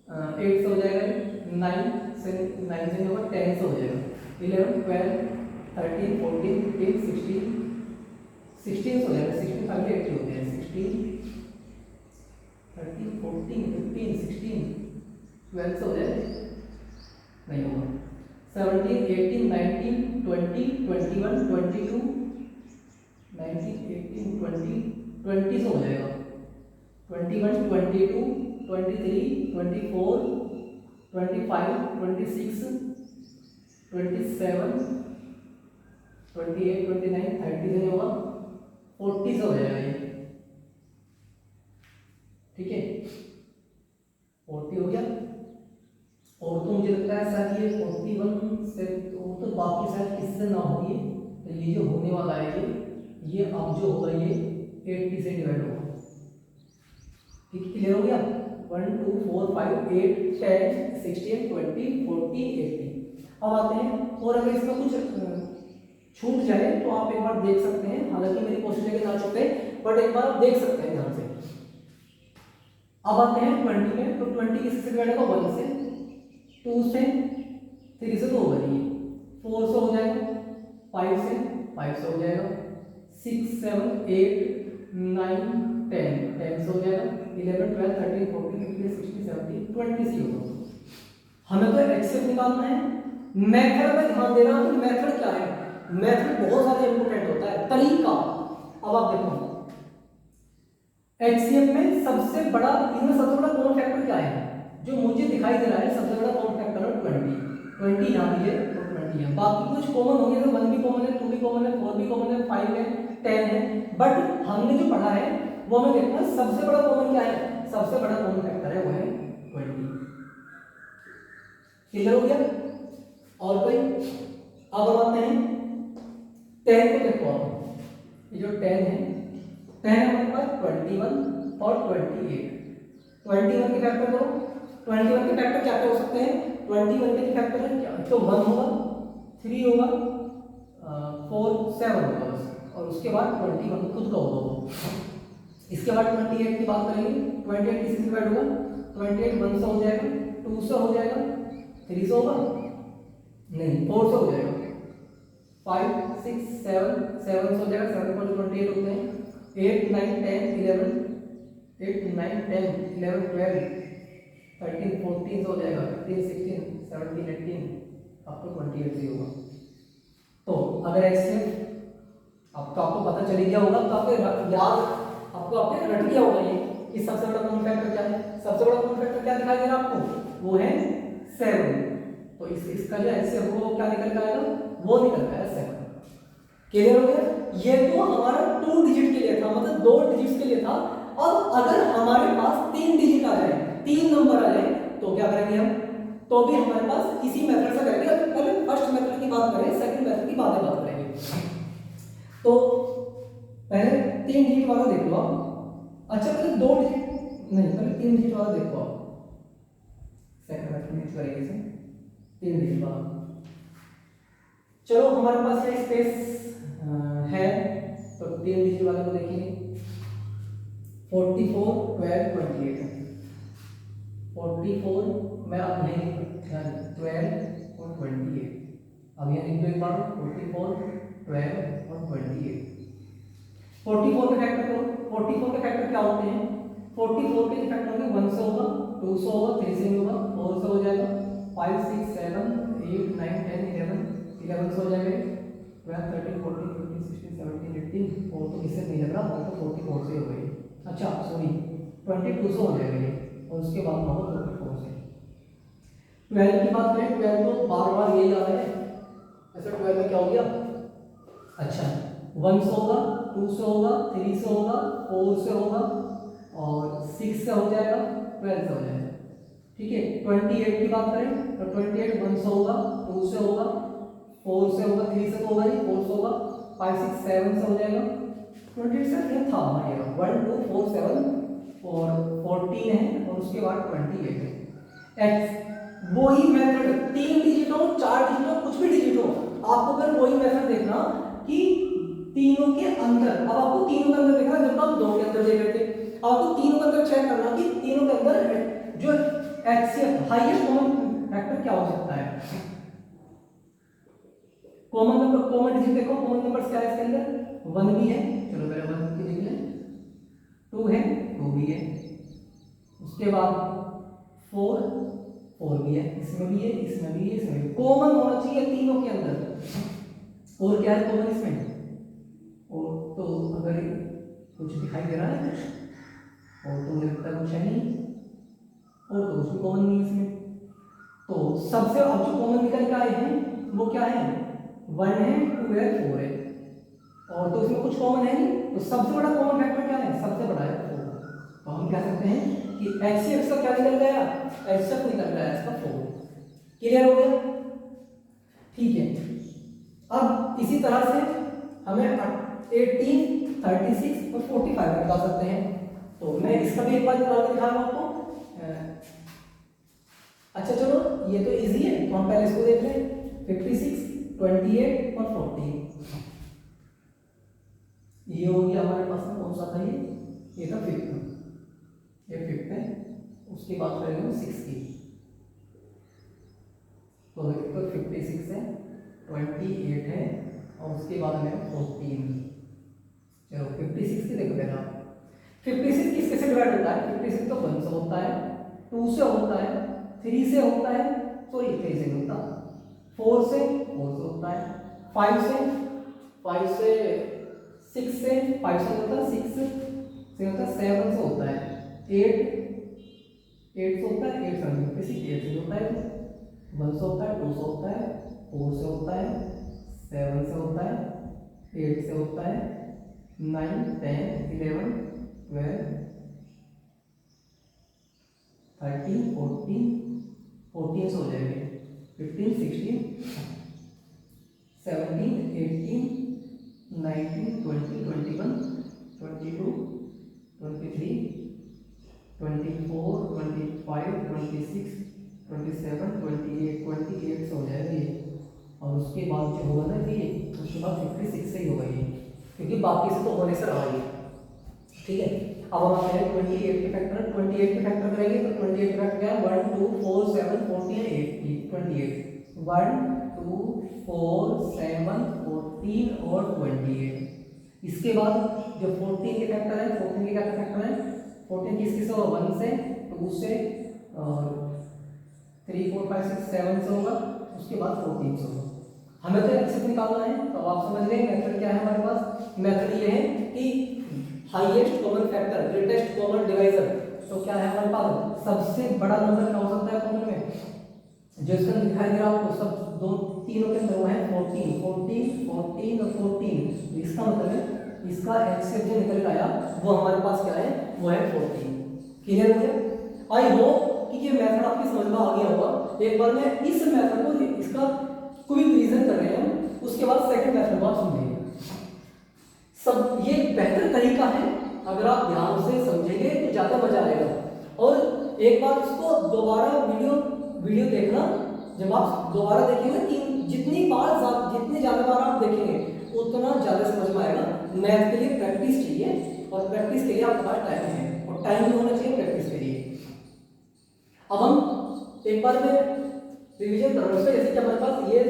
8 से हो जाएगा, 9 से नहीं होगा, 10 से हो जाएगा, 11 12 13 14 15 16 से हो जाएगा, 16 5 80 होते हैं, 16 13 14 15 16 12 से हो जाएगा, नहीं होगा, 17 18 19 20 21 22 19 18 20 20 से हो जाएगा, 21 22 23 24 25 26 27 28 29 30 से नहीं होगा, 40 से हो जाएगा ये, ठीक है, 40 हो गया। और तो मुझे लगता है शायद ये 41 से तो बाकी शायद किससे ना हो, ये तो ये जो होने वाला है ये अब जो होगा ये 80 से डिवाइड होगा, ठीक है, क्लियर हो गया। 1 2 4 5 8 10 16 20 40 80। अब आते हैं, और अगर इसमें कुछ छूट जाए तो आप एक बार देख सकते हैं, हालांकि मेरी कोशिश है कि ना छूटे, बट एक बार आप देख सकते हैं ध्यान से। अब आते हैं 20 में, तो 20 किससे डिवाइड होगा? 1 से, 2 से, 3 से तो होगा नहीं, 4 से हो जाएगा, 5 से हो जाएगा, 6 7 8 9 10 से हो जाएगा, 11 12 13 14 15 16 17 20 से होगा। हमें तो एक्सेप्ट निकालना है, मेथड में ध्यान देना। तो मेथड क्या है? मेथड बहुत ज्यादा इंपॉर्टेंट होता है, तरीका। अब आप देखो एचसीएफ में सबसे बड़ा, इनमें सबसे बड़ा कॉमन फैक्टर क्या है जो मुझे दिखाई दे रहा है? सबसे बड़ा कॉमन फैक्टर है 20 यहाँ भी है तो 20 है। बाकी कुछ कॉमन होंगे तो 1 भी कॉमन है, 2 भी कॉमन है, 4 भी कॉमन है, 5 है, 10 है, बट हमने जो पढ़ा है वो हमें देखना है सबसे बड़ा कॉमन क्या है। सबसे बड़ा कॉमन फैक्टर है वो है 20। क्लियर हो गया? और कोई? अब आते हैं 10 को देखो आप, ये जो 10 है, 10 हमारे पास 21 और 28। 21 के फैक्टर करो, 21 के फैक्टर क्या क्या हो सकते हैं? 21 के फैक्टर है क्या? तो 1 होगा, 3 होगा, 4 7 होगा बस, और उसके बाद 21 खुद का होगा। इसके बाद 28 की बात करेंगे, 28 किसी से डिवाइड होगा? 28 1 से हो जाएगा, 2 से हो जाएगा, 3 से होगा नहीं, 4 से हो जाएगा, 5 6 7 7 से हो जाएगा, 7 पर 28 होते हैं, 8 9 10 11 8 9 10 11 12 13 14 से हो जाएगा, 15 16 17 18 आपको 28 से होगा। तो अगर ऐसे अब तो आपको पता चल गया होगा, तो आपको याद, आपको आपने रट लिया होगा ये कि सबसे बड़ा कॉमन फैक्टर क्या है। सबसे बड़ा कॉमन फैक्टर क्या दिखाई दे रहा है आपको? वो है 7। तो इसका जो ऐसे वो क्या निकल कर आएगा? वो निकल कर आएगा 7। क्लियर हो गया? ये तो हमारा 2 डिजिट के लिए था, मतलब 2 डिजिट्स के लिए था। अब अगर हमारे पास 3 डिजिट आ जाए, 3 नंबर आ जाए, तो क्या करेंगे हम? तो भी हमारे पास इसी मेथड से करेंगे। अब पहले फर्स्ट मेथड की बात करें, सेकंड मेथड की बात करेंगे। तो पहले 3 डिजिट वाला देख लो आप। अच्छा पहले 2 डिजिट नहीं, पहले 3 डिजिट वाला देखो आप। सेकंड मेथड में करेंगे इसे 3 डिजिट वाला। चलो हमारे पास ये स्पेस है, तो 3 डिजिट वाले को देखेंगे। 44 12 28 44 मैं अब नहीं लिख रहा, 12 और 28 अब यहाँ लिख दो एक बार, 44 12 और 28। 44 के फैक्टर करो। 44 के फैक्टर क्या होते हैं? 44 के फैक्टर होंगे 1 से होगा, 2 से होगा, 3 से नहीं होगा, 9 10 11 11 से हो जाएगा 12 13 14 15 16 17 18 और तो किससे नहीं लग रहा और तो 44 से हो गई। अच्छा सॉरी 22 से हो जाएगा ये और उसके बाद में होगा 44 से। 12 की बात करें 12 तो बार बार यही आ रहा है ऐसा 12 में क्या हो गया। अच्छा 1 से होगा 2 से होगा 3 से होगा 4 से होगा और 6 से हो जाएगा 12 से हो जाएगा। ठीक है 28 की बात करें तो 28 1 से होगा 2 से होगा 4 से होगा 3 से तो होगा नहीं 4 से होगा 5 6 7 से हो जाएगा। 28 से क्या था हमारे 1 2 4 7 और 14 है और उसके बाद 28 है। एक्स वही मेथड 3 डिजिट हो 4 डिजिट हो कुछ भी डिजिट हो आपको अगर वही मेथड देखना कि तीनों के अंदर। अब आपको तीनों के अंदर देखना जब हम 2 के अंदर देख रहे थे अब आपको तीनों के अंदर चेक करना कि तीनों के अंदर जो एचसीएफ हाईएस्ट कॉमन फैक्टर क्या हो सकता है। कॉमन नंबर कॉमन डिजिट देखो कॉमन नंबर्स क्या है इसके अंदर 1 भी है चलो पहले 1 की देख लें 2 है 2 भी है उसके बाद 4 भी है इसमें भी है इसमें भी है इसमें भी कॉमन होना चाहिए तीनों के अंदर। और क्या है कॉमन इसमें और तो अगर कुछ दिखाई दे रहा है कुछ और तो मुझे लगता है कुछ है नहीं और तो कुछ भी कॉमन नहीं इसमें। तो सबसे अब जो कॉमन निकल के आए हैं वो क्या है 1 है 2 है 4 है और तो इसमें कुछ कॉमन है नहीं तो सबसे बड़ा कॉमन फैक्टर क्या है सबसे बड़ा है 4। तो हम कह सकते हैं कि HCF का क्या निकल गया HCF निकल गया इसका 4। क्लियर हो गया। ठीक है अब इसी तरह से हमें 18 36 और 45 निकाल सकते हैं। तो मैं इसका भी एक बार निकाल के दिखा रहा हूं आपको। अच्छा चलो ये तो इजी है तो हम पहले इसको देख लें 56 28 और 14 ये हो गया हमारे पास में कौन सा था ये था 5th ये 5th है उसकी बात करेंगे हम 6 की तो 56 है 28 है और उसके बाद में 14 चलो 56 की देखो पहला 56 किसके से डिवाइड होता है 56 तो 1 से होता है 2 से होता है 3 से होता है सॉरी 3 से होता 4 से होता है 5 से 6 से 5 से होता है 6 से होता है 7 से होता है 8 से होता है 8 से होता है 1 से होता है 2 से होता है 4 से होता है 7 से होता है 8 से होता है 9 10 11 12 13 14 से हो जाएंगे 15 16 17 18 19 20 21 22 23 24 25 26 27 28 से हो जाएगा ये और उसके बाद जो होगा ना ये उसके बाद 56 से ही होगा ये क्योंकि बाकी से तो होने से रहा ये। ठीक है अब हम आते हैं 28 के फैक्टर 28 के फैक्टर करेंगे तो 28 के फैक्टर क्या है 1 2 4 7 14 28 1 2 4 7 14 और 28 इसके बाद जो 14 के फैक्टर है 14 के क्या फैक्टर है 14 किस किस होगा 1 से 2 से और 3 4 5 6 7 से होगा उसके बाद 14 से होगा। हमें तो एक्सेस निकालना है तो आप समझ गए मेथड क्या है हमारे पास। मेथड ये है कि highest common factor greatest common divisor तो क्या है हमारे पास सबसे बड़ा नंबर क्या हो सकता है कॉमन में जो इसका दिखाई दे रहा है आपको सब दो तीनों के अंदर वो है 14 और 14 इसका मतलब है इसका एक्सेस जो निकल आया वो हमारे पास क्या है वो है 14। क्लियर हो गया। आई होप कि ये मेथड आपकी समझ में आ गया होगा। एक बार मैं इस मेथड को इसका क्विक रिवीजन कर रहे हैं उसके बाद सेकंड मेथड को आप समझेंगे। सब ये बेहतर तरीका है अगर आप ध्यान से समझेंगे तो ज्यादा मजा आएगा। और एक बार इसको दोबारा वीडियो देखना जब आप दोबारा देखेंगे जितनी ज्यादा बार आप देखेंगे उतना ज्यादा समझ में आएगा। मैथ के लिए प्रैक्टिस चाहिए और प्रैक्टिस के लिए आपके पास टाइम है और टाइम भी होना चाहिए प्रैक्टिस के लिए। अब हम एक बार में रिवीजन कर रहे हैं जैसे कि हमारे पास ये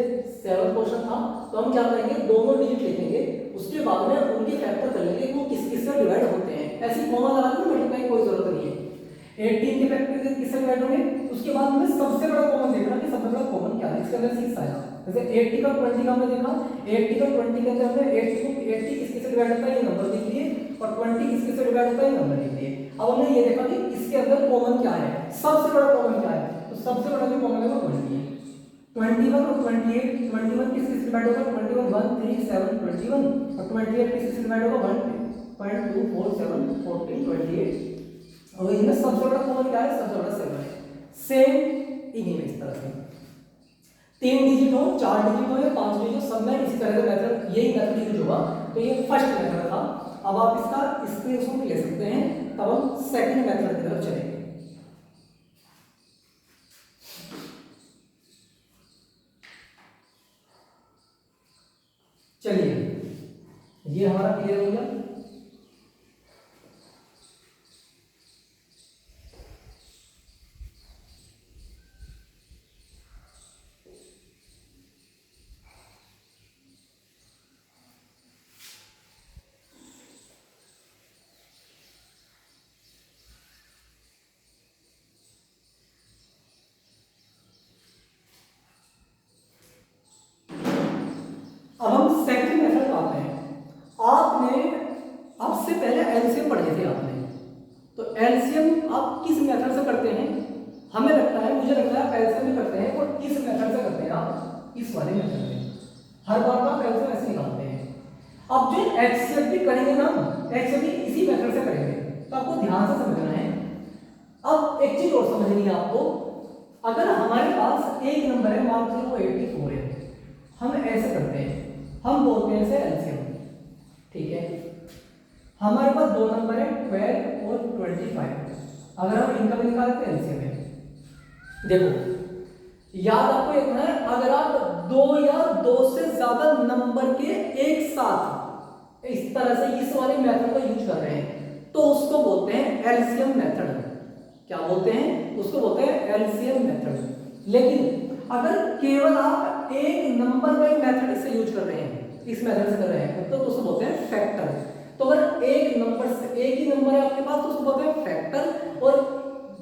7 क्वेश्चन था तो हम क्या करेंगे दोनों डिजिट लिखेंगे उसके बाद में उनके फैक्टर कर लेंगे वो किस किस से डिवाइड होते हैं। ऐसी कॉमा लगा के मल्टीप्लाई कोई जरूरत नहीं है। 18 के फैक्टर किससे डिवाइड होंगे उसके बाद में सबसे बड़ा कॉमन देखना कि सबसे बड़ा कॉमन क्या है, इसके अंदर 6 आएगा। जैसे 80 का 20 का हमने देखा, 80 का 20 के अंदर हमने 80 किसके से डिवाइड होता है ये नंबर लिख लिए, और 20 किसके से डिवाइड होता है ये नंबर लिख लिए। अब हमने ये देखा कि इसके अंदर कॉमन क्या है, सबसे बड़ा कॉमन क्या है, तो सबसे बड़ा जो कॉमन है वो 20 है। 21 और 28, 21 किसके से डिवाइड होगा, 21 1 3 7 21, और 28 किसके से डिवाइड होगा 1.247 14 28। और इनमें सबसे बड़ा कॉमन क्या है, सबसे बड़ा 7 है। सेम इन्हीं में इस तरह से 3 डिजिट हो, 4 डिजिट हो या 5 डिजिट हो, सब में इसी तरह का मेथड, यही मेथड यूज होगा। तो ये फर्स्ट मेथड था। अब आप इसका स्क्रीनशॉट ले सकते हैं, तब हम सेकंड मेथड की तरफ चलेंगे। चलिए ये हमारा क्लियर हो गया। अब हम सेकंड मेथड आते हैं। आपसे पहले एलसीएम पढ़े थे आपने, तो एलसीएम आप किस मेथड से करते हैं, हमें लगता है, मुझे लगता है आप एलसीएम में करते हैं, और इस मेथड से करते हैं, आप इस वाले मेथड में हर बार आप एलसीएम ऐसे निकालते हैं। अब जो एचसीएफ भी करेंगे ना, एचसीएफ भी इसी मेथड से करेंगे, तो आपको ध्यान से समझना है। अब एक चीज और समझनी है आपको, अगर हमारे पास एक नंबर है, मान लीजिए वो 84 है, हम ऐसे करते हैं, हम बोलते हैं इसे एलसीएम, ठीक है। हमारे पास दो नंबर है 12 और 25, अगर हम इनका भी निकालते हैं एलसीएम है। देखो याद आपको रखना है, अगर आप दो या दो से ज्यादा नंबर के एक साथ इस तरह से इस वाले मेथड को यूज कर रहे हैं, तो उसको बोलते हैं एलसीएम मेथड। क्या बोलते हैं, उसको बोलते हैं एलसीएम मेथड। लेकिन अगर केवल आप एक नंबर का मेथड से यूज कर रहे हैं, इस मेथड से कर रहे हैं, तो उसको बोलते हैं फैक्टर। तो अगर एक नंबर से एक ही नंबर है आपके पास, तो उसको बोलते हैं फैक्टर, और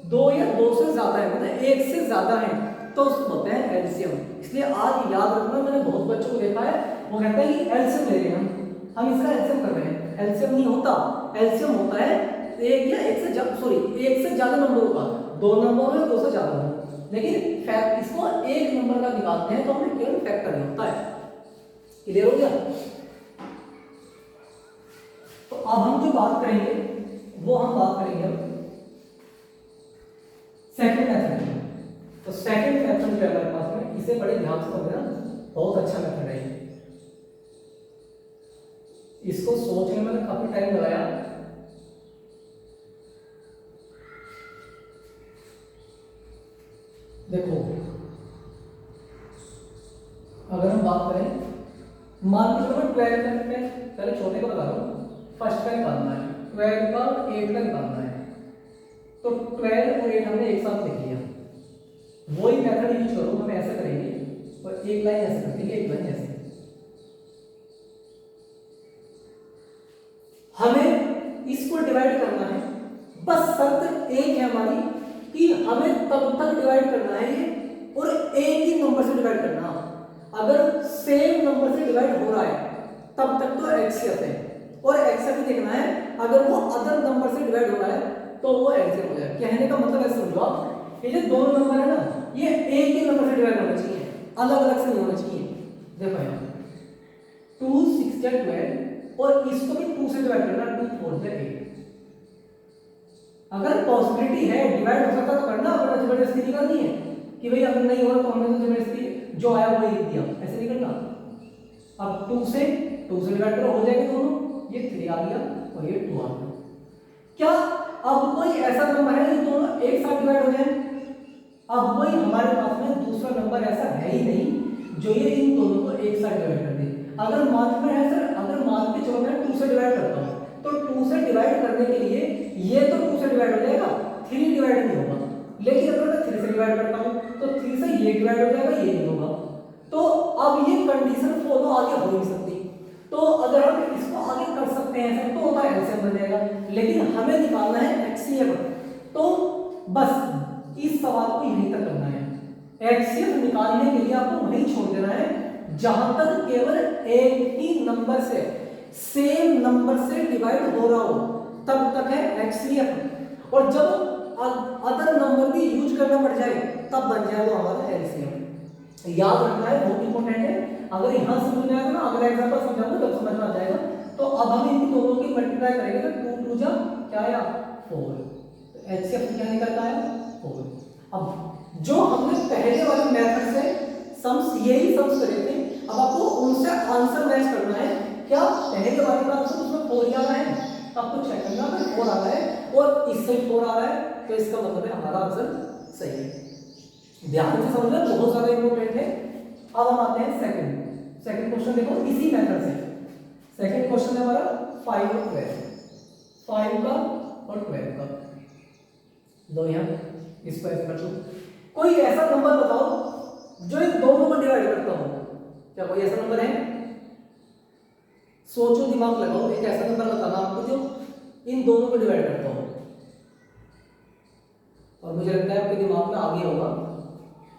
दो या दो से ज्यादा है, मतलब एक से ज्यादा है, तो उसको बोलते हैं एलसीएम। इसलिए आज याद रखना, मैंने बहुत बच्चों को देखा है, वो कहते हैं कि एलसीएम ले रहे हैं हम इसका एलसीएम कर रहे हैं। एलसीएम नहीं होता, एलसीएम होता है एक या एक से ज्यादा नंबरों का, दो नंबर हो या दो से ज्यादा हो, लेकिन इसको एक नंबर का निकालते हैं तो हमें केवल फैक्टर नहीं होता है। क्लियर हो गया। तो अब हम जो बात करेंगे वो हम बात करेंगे अब सेकंड मेथड की। तो सेकंड मेथड जो है हमारे पास में, इसे बड़े ध्यान से समझना, बहुत अच्छा मेथड है। इसको सोचने में काफी टाइम लगाया। देखो अगर हम बात करें, मान के चलो 12 में, पहले छोटे का बता रहा हूँ, फर्स्ट का निकालना है, 12 का 8 का निकालना है, तो 12 और 8 हमने एक साथ लिख लिया। वही मेथड यूज करो, हम ऐसे करेंगे, और एक लाइन ऐसे कर देंगे, एक लाइन ऐसे। हमें इसको डिवाइड करना है, बस शर्त एक है हमारी कि हमें तब तक डिवाइड करना है और एक ही नंबर से डिवाइड करना। अगर सेम नंबर से डिवाइड हो रहा है तब तक तो एक्सएफ है, और एक्सएफ ही देखना है। अगर वो अदर नंबर से डिवाइड हो रहा है तो वो एक्सएफ हो जाएगा। कहने का मतलब ऐसे समझो आप, ये जो दोनों नंबर है ना, ये एक ही नंबर से डिवाइड होना चाहिए, अलग अलग से नहीं होना चाहिए। देखो यहाँ 2 6 12, और इसको भी 2 से डिवाइड करना, 2 4 8। अगर पॉसिबिलिटी है डिवाइड हो सकता तो करना, वरना जबरदस्ती नहीं करनी है कि भाई अगर नहीं हो रहा तो हमने तो जबरदस्ती जो आया वही लिख दिया, ऐसे नहीं करना। अब 2 से डिवाइड करो, हो जाएगा दोनों, ये 3 आ गया और ये 2 आ गया। क्या अब कोई ऐसा नंबर है जो दोनों एक साथ डिवाइड हो जाए? अब कोई हमारे पास में दूसरा नंबर ऐसा है ही नहीं जो ये इन दोनों को एक साथ डिवाइड कर दे। अगर मान में है सर, अगर मान के चलो मैं 2 से डिवाइड करता हूँ, तो 2 से डिवाइड करने के लिए ये तो 2 से डिवाइड हो जाएगा, 3 डिवाइड नहीं होगा। लेकिन अगर मैं 3 से डिवाइड करता हूँ तो 3 से ये डिवाइड हो जाएगा, ये नहीं होगा। तो अब ये कंडीशन फॉलो आगे हो नहीं सकती। तो अगर हम इसको आगे कर सकते हैं सर, तो होता है एलसीएम बन जाएगा, लेकिन हमें निकालना है एचसीएफ। तो बस इस सवाल को यहीं तक करना है। एचसीएफ निकालने के लिए आपको वहीं छोड़ देना है जहां तक केवल एक ही नंबर से, सेम नंबर से डिवाइड हो रहा हो, तब तक है एचसीएफ। और जब अदर नंबर भी यूज करना पड़ जाए तब बन जाएगा हमारा एलसीएम। याद रखना है, बहुत इंपॉर्टेंट है। अगर यहां समझ में आएगा ना, अगला एग्जांपल समझाऊंगा तब समझ में आ जाएगा। तो अब हम इन दोनों की मल्टीप्लाई करेंगे तो 2 2 जा क्या आया 4, तो एचसीएफ क्या निकलता है 4। अब जो हमने पहले वाले मेथड से सम्स यही सम्स करे थे, अब आपको उनसे आंसर मैच करना है। क्या पहले वाले का आंसर उसमें 4 आ रहा है, तो आपको चेक करना है 4 आ रहा है और इससे 4 आ रहा है, तो इसका मतलब है हमारा आंसर सही है। ध्यान से समझना, बहुत ज्यादा इंपॉर्टेंट है। अब हम आते हैं सेकंड क्वेश्चन। देखो इसी मेथड से सेकंड क्वेश्चन है हमारा 5 और 12, 5 का और 12 का। लो यहाँ इसको ऐसे कर दो। कोई ऐसा नंबर बताओ जो इन दोनों को डिवाइड करता हो। क्या कोई ऐसा नंबर है? सोचो, दिमाग लगाओ, एक ऐसा नंबर बताना आपको जो इन दोनों को डिवाइड करता हो। और मुझे लगता है आपके दिमाग में आ गया होगा,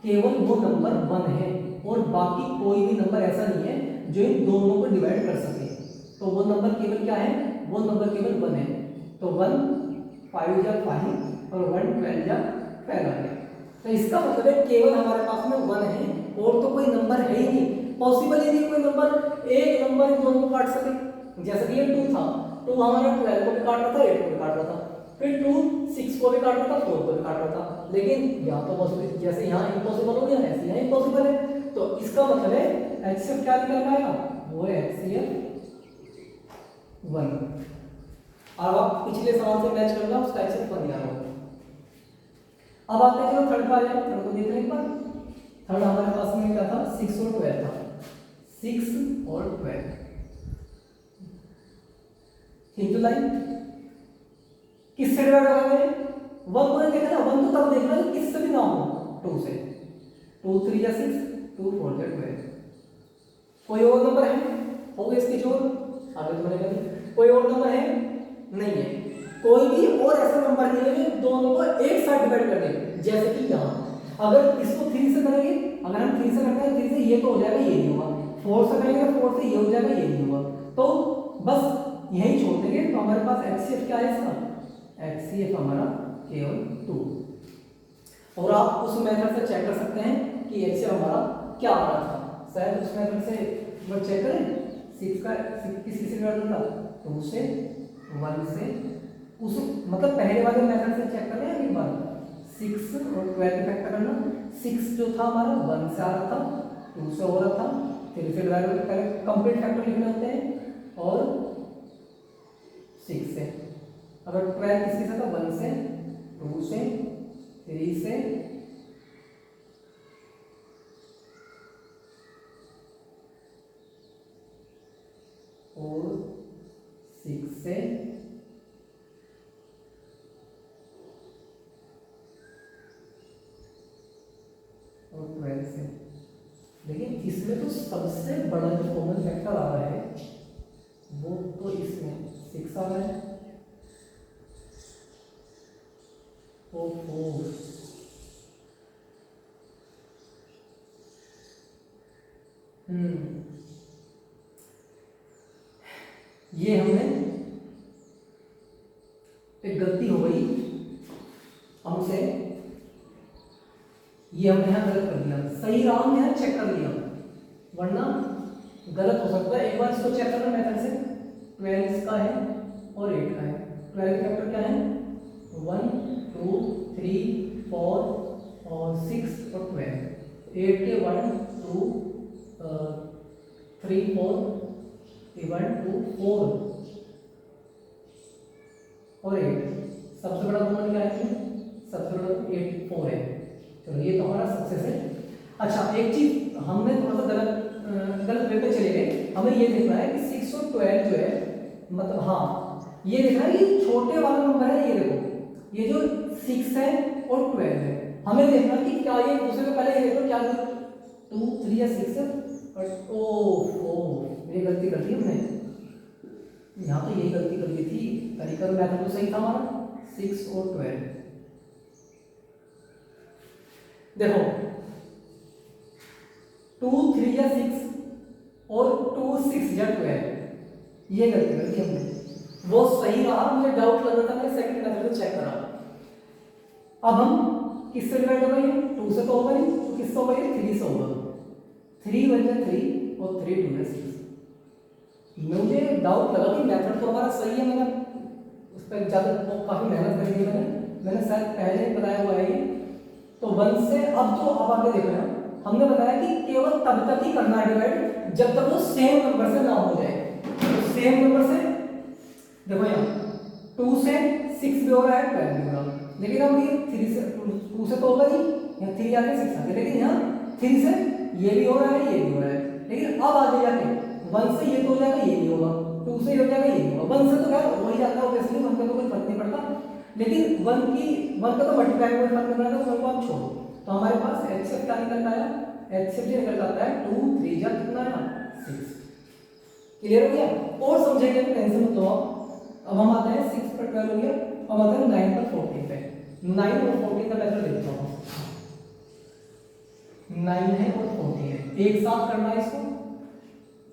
केवल वो नंबर 1 है और बाकी कोई भी नंबर ऐसा नहीं है जो इन दोनों को डिवाइड कर सके। तो वो नंबर केवल क्या है? वो नंबर केवल 1 है। तो 1 5 जा 5 और 1 12 जा 12 आ गया। तो इसका मतलब है केवल हमारे पास में 1 है और तो कोई नंबर है ही नहीं। पॉसिबल ही नहीं कोई नंबर, एक नंबर इन दोनों को काट सके। जैसे कि ये 2 था, 2 हमारा 12 को भी काट रहा था, 8 को भी काट रहा था, फिर 2 6 को भी काट रहा था, 4 को भी काट रहा था। लेकिन यहाँ तो पॉसिबल, जैसे यहाँ इम्पॉसिबल हो गया ऐसे यहाँ इम्पॉसिबल है। तो इसका मतलब है एचसीएफ क्या निकल पाएगा? वो है एचसीएफ 1। अब आप पिछले सवाल से मैच करना, उसका एचसीएफ 1 निकालो। अब आते हैं जो थर्ड का आ जाएगा, थर्ड को देख लें एक बार। थर्ड हमारे पास में क्या था? 6 और 12 था, 6 और 12 इंटू लाइन किससे डिवाइड करेंगे? 1 को देखना ना, 1 तो तब देखना जब किससे भी ना हो, 2 से। 2 3 या 6, 2 4 या 12। कोई और नंबर है? हो गए इसके जोड़, आगे तो बनेगा नहीं। कोई और नंबर है? नहीं है। कोई भी और ऐसा नंबर नहीं है जो दोनों को एक साथ डिवाइड कर दे। जैसे कि यहाँ अगर इसको 3 से करेंगे, अगर हम 3 से करते हैं 3 से ये तो हो जाएगा, ये नहीं होगा। 4 से करेंगे तो 4 से ये हो जाएगा, ये नहीं होगा। तो बस यही छोड़ देंगे। तो हमारे पास एचसीएफ क्या है इसका? एचसीएफ हमारा केवल 2। और आप उस मेथड से चेक कर सकते हैं कि एचसीएफ हमारा क्या आ रहा था। शायद उस मेथड से वो चेक करें। 6 का 6 किस से डिवाइड होता? 2 से, 1 से। उस मतलब पहले वाले मेथड से चेक कर रहे हैं एक बार। 6 और 12 फैक्टर करना। 6 जो था हमारा 1 से आ रहा था, 2 से हो रहा था, फिर से डिवाइड होता है, कंप्लीट फैक्टर लिखने होते हैं। और 6 से, अगर 12 किसके साथ था? 1 से, 2 से, 3 से, और 6 से, और 12 से। लेकिन इसमें तो सबसे बड़ा जो कॉमन फैक्टर आ रहा है वो तो इसमें 6 आ रहा है। ओहो, ये हमने एक गलती हो गई हमसे, ये हमने यहाँ गलत कर दिया। सही रहा हमने यहाँ चेक कर लिया, वरना गलत हो सकता है। एक बार इसको चेक करना मेथड से। 12 का है और 8 का है। 12 फैक्टर क्या है? 1 2 3 4 और 6 और 12। 8 के 1 2 3 4 1 2 4 और 8। सबसे बड़ा कॉमन क्या है? सबसे बड़ा 8 4 है। चलो ये तो हमारा सक्सेस है। अच्छा, एक चीज हमने थोड़ा सा गलत वे पे चले गए। हमें ये देखना है कि 6 और 12 जो है, मतलब हाँ ये देखना है कि छोटे वाला नंबर है। ये देखो, ये जो 6 है और 12 है, हमें देखना है कि क्या ये दूसरे से पहले ये देखो क्या 2 3 या 6 है। ये गलती कर दी हमने यहाँ, तो यही गलती कर दी थी। तरीका तो मैथड तो सही था हमारा। 6 और 12 देखो 2 3 या 6 और 2 6 या 12, ये गलती कर दी हमने। वो सही रहा, मुझे डाउट लग रहा था, मैंने सेकंड मेथड से चेक करा। अब हम किससे डिवाइड हो गए? 2 से तो होगा नहीं, तो किससे होगा? 3 से होगा। 3 1 जा 3 और 3 2 जा 6। मुझे डाउट लगा कि मेथड तो हमारा सही है, मैंने उस पर ज़्यादा काफ़ी मेहनत करी थी मैंने शायद पहले ही बताया हुआ है ये। तो 1 से अब आगे देखो ना, हमने बताया कि केवल तब तक ही करना है डिवाइड जब तक वो सेम नंबर से ना हो जाए। तो सेम नंबर से देखो यहाँ 2 से 6 भी हो रहा है, 12 भी हो रहा है, लेकिन अब ये 3 से 2 से तो होगा नहीं, यहाँ 3 आगे 6 आगे, लेकिन यहाँ 3 से ये भी हो रहा है, ये भी हो रहा है, लेकिन अब आगे जाके 1 से ये तो हो जाएगा, ये नहीं होगा, 2 से ये हो जाएगा, ये नहीं होगा, 1 से तो क्या हो ही जाता है ऑब्वियसली, 1 का तो कोई फर्क नहीं पड़ता, लेकिन 1 का तो मल्टीप्लाई में फर्क नहीं पड़ता, तो 1 को आप छोड़ो। तो हमारे पास एचसीएफ क्या निकल आया? एचसीएफ ये निकल आता है 2 3 जा कितना है? 6। क्लियर हो गया? और समझेंगे तो टेंशन मत लो आप। अब हम आते हैं 6 पर 12 हो गया, अब आते हैं 9 पर 14 पे। 9 और 14 का मेथड देखता हूँ। 9 है और 14 है, एक साथ करना है इसको।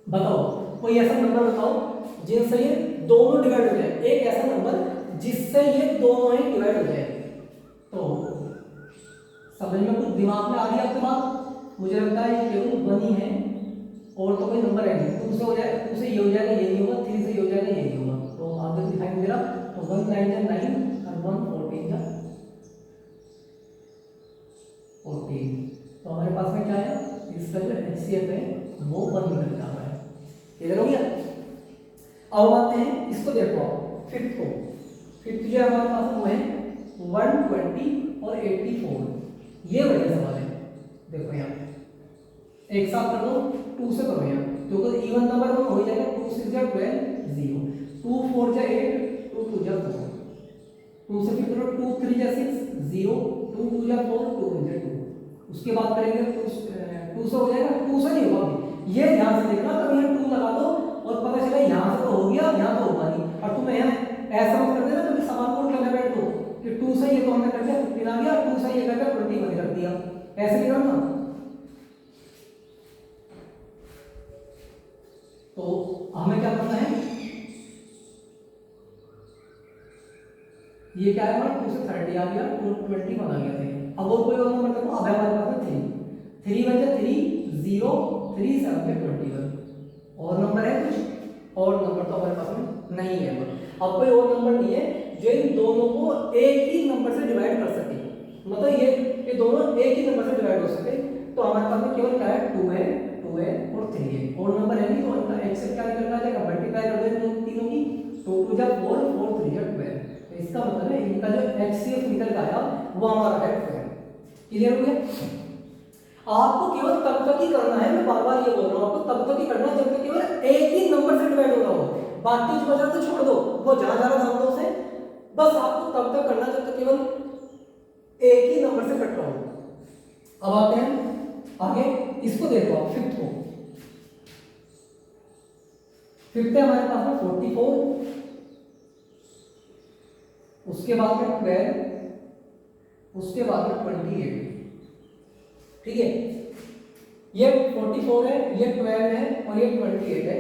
बताओ कोई ऐसा नंबर बताओ जिनसे ये दोनों डिवाइड हो जाए, एक ऐसा नंबर जिससे ये दोनों ही डिवाइड हो जाए। तो समझ में कुछ दिमाग में आ रही है आपके बात? मुझे लगता है ये केवल 1 ही है और तो कोई नंबर है नहीं। 2 से हो जाएगा, 2 से ये हो जाएगा, ये नहीं होगा, 3 से ये हो जाएगा, ये नहीं होगा। तो आप जब दिखाई दे रहा तो 1 9 जा 9 और 1 14 जा 14। तो हमारे पास में क्या है? इसका जो एचसीएफ है वो 1 निकल जा रहा है। क्लियर हो गया? अब आते हैं इसको, देखो आप फिफ्थ को। फिफ्थ जो हमारे पास वो है 120 और 84। ये बढ़िया सवाल है, देखो यहाँ एक साथ कर दो, 2 से करो यहाँ, क्योंकि इवन नंबर में हो जाएगा। 2 6 जा 12 0, 2 4 जा 8, 2 2 जा 4, 2 से फिर करो 2 3 जा 6 0, 2 2 जा 4, 2 1 जा 2। उसके बाद करेंगे 2 से हो जाएगा, 2 से नहीं होगा। ये ध्यान से देखना, कभी यहाँ 2 लगा दो और पता चला यहाँ से तो हो गया, यहाँ तो होगा नहीं। और तुम्हें यहाँ ऐसा मत कर देना, कभी समान को क्या बैठ दो कि 2 से ये तो हमने कर दिया 15 आ गया, 2 से ये करके 20 बने रख दिया, ऐसे नहीं करना। तो हमें क्या करना है, ये क्या है हमारा 2 से 30 आ गया, 21 आ गया थे। अब और कोई और नंबर देखो, अब हमारे पास में 3 1 जा 3 0 3 7 जा 21। और नंबर है कुछ? और नंबर तो हमारे पास में नहीं है। अब कोई और नंबर नहीं है जो इन दोनों को एक ही नंबर से डिवाइड कर सके, मतलब ये दोनों एक ही नंबर से डिवाइड हो सके। तो हमारे पास में केवल क्या है? 2 है और 3 है, और नंबर है नहीं, तो इनका एक्सेल क्या निकल जाएगा? मल्टीप्लाई कर दो इन तीनों की, 2 2 जा 4 4 3 जा 12। तो इसका मतलब है इनका जो एचसीएफ निकल के आया वो हमारा है 12। क्लियर हो गया? आपको केवल तब तक ही करना है, मैं बार बार ये बोल रहा हूँ, आपको तब तक ही करना है जब तक केवल एक ही नंबर से डिवाइड हो रहा हो। बाकी जो बचा तो छोड़ दो, वो जहां जा रहा ध्यान दो उसे, बस आपको तब तक करना जब तक केवल एक ही नंबर से कट रहा हो। अब आते हैं आगे, इसको देखो आप फिफ्थ को। फिफ्थ है हमारे पास में 44, उसके बाद में 12, उसके बाद में 28। ठीक है, ये 44 है, ये 12 है और ये 28 है।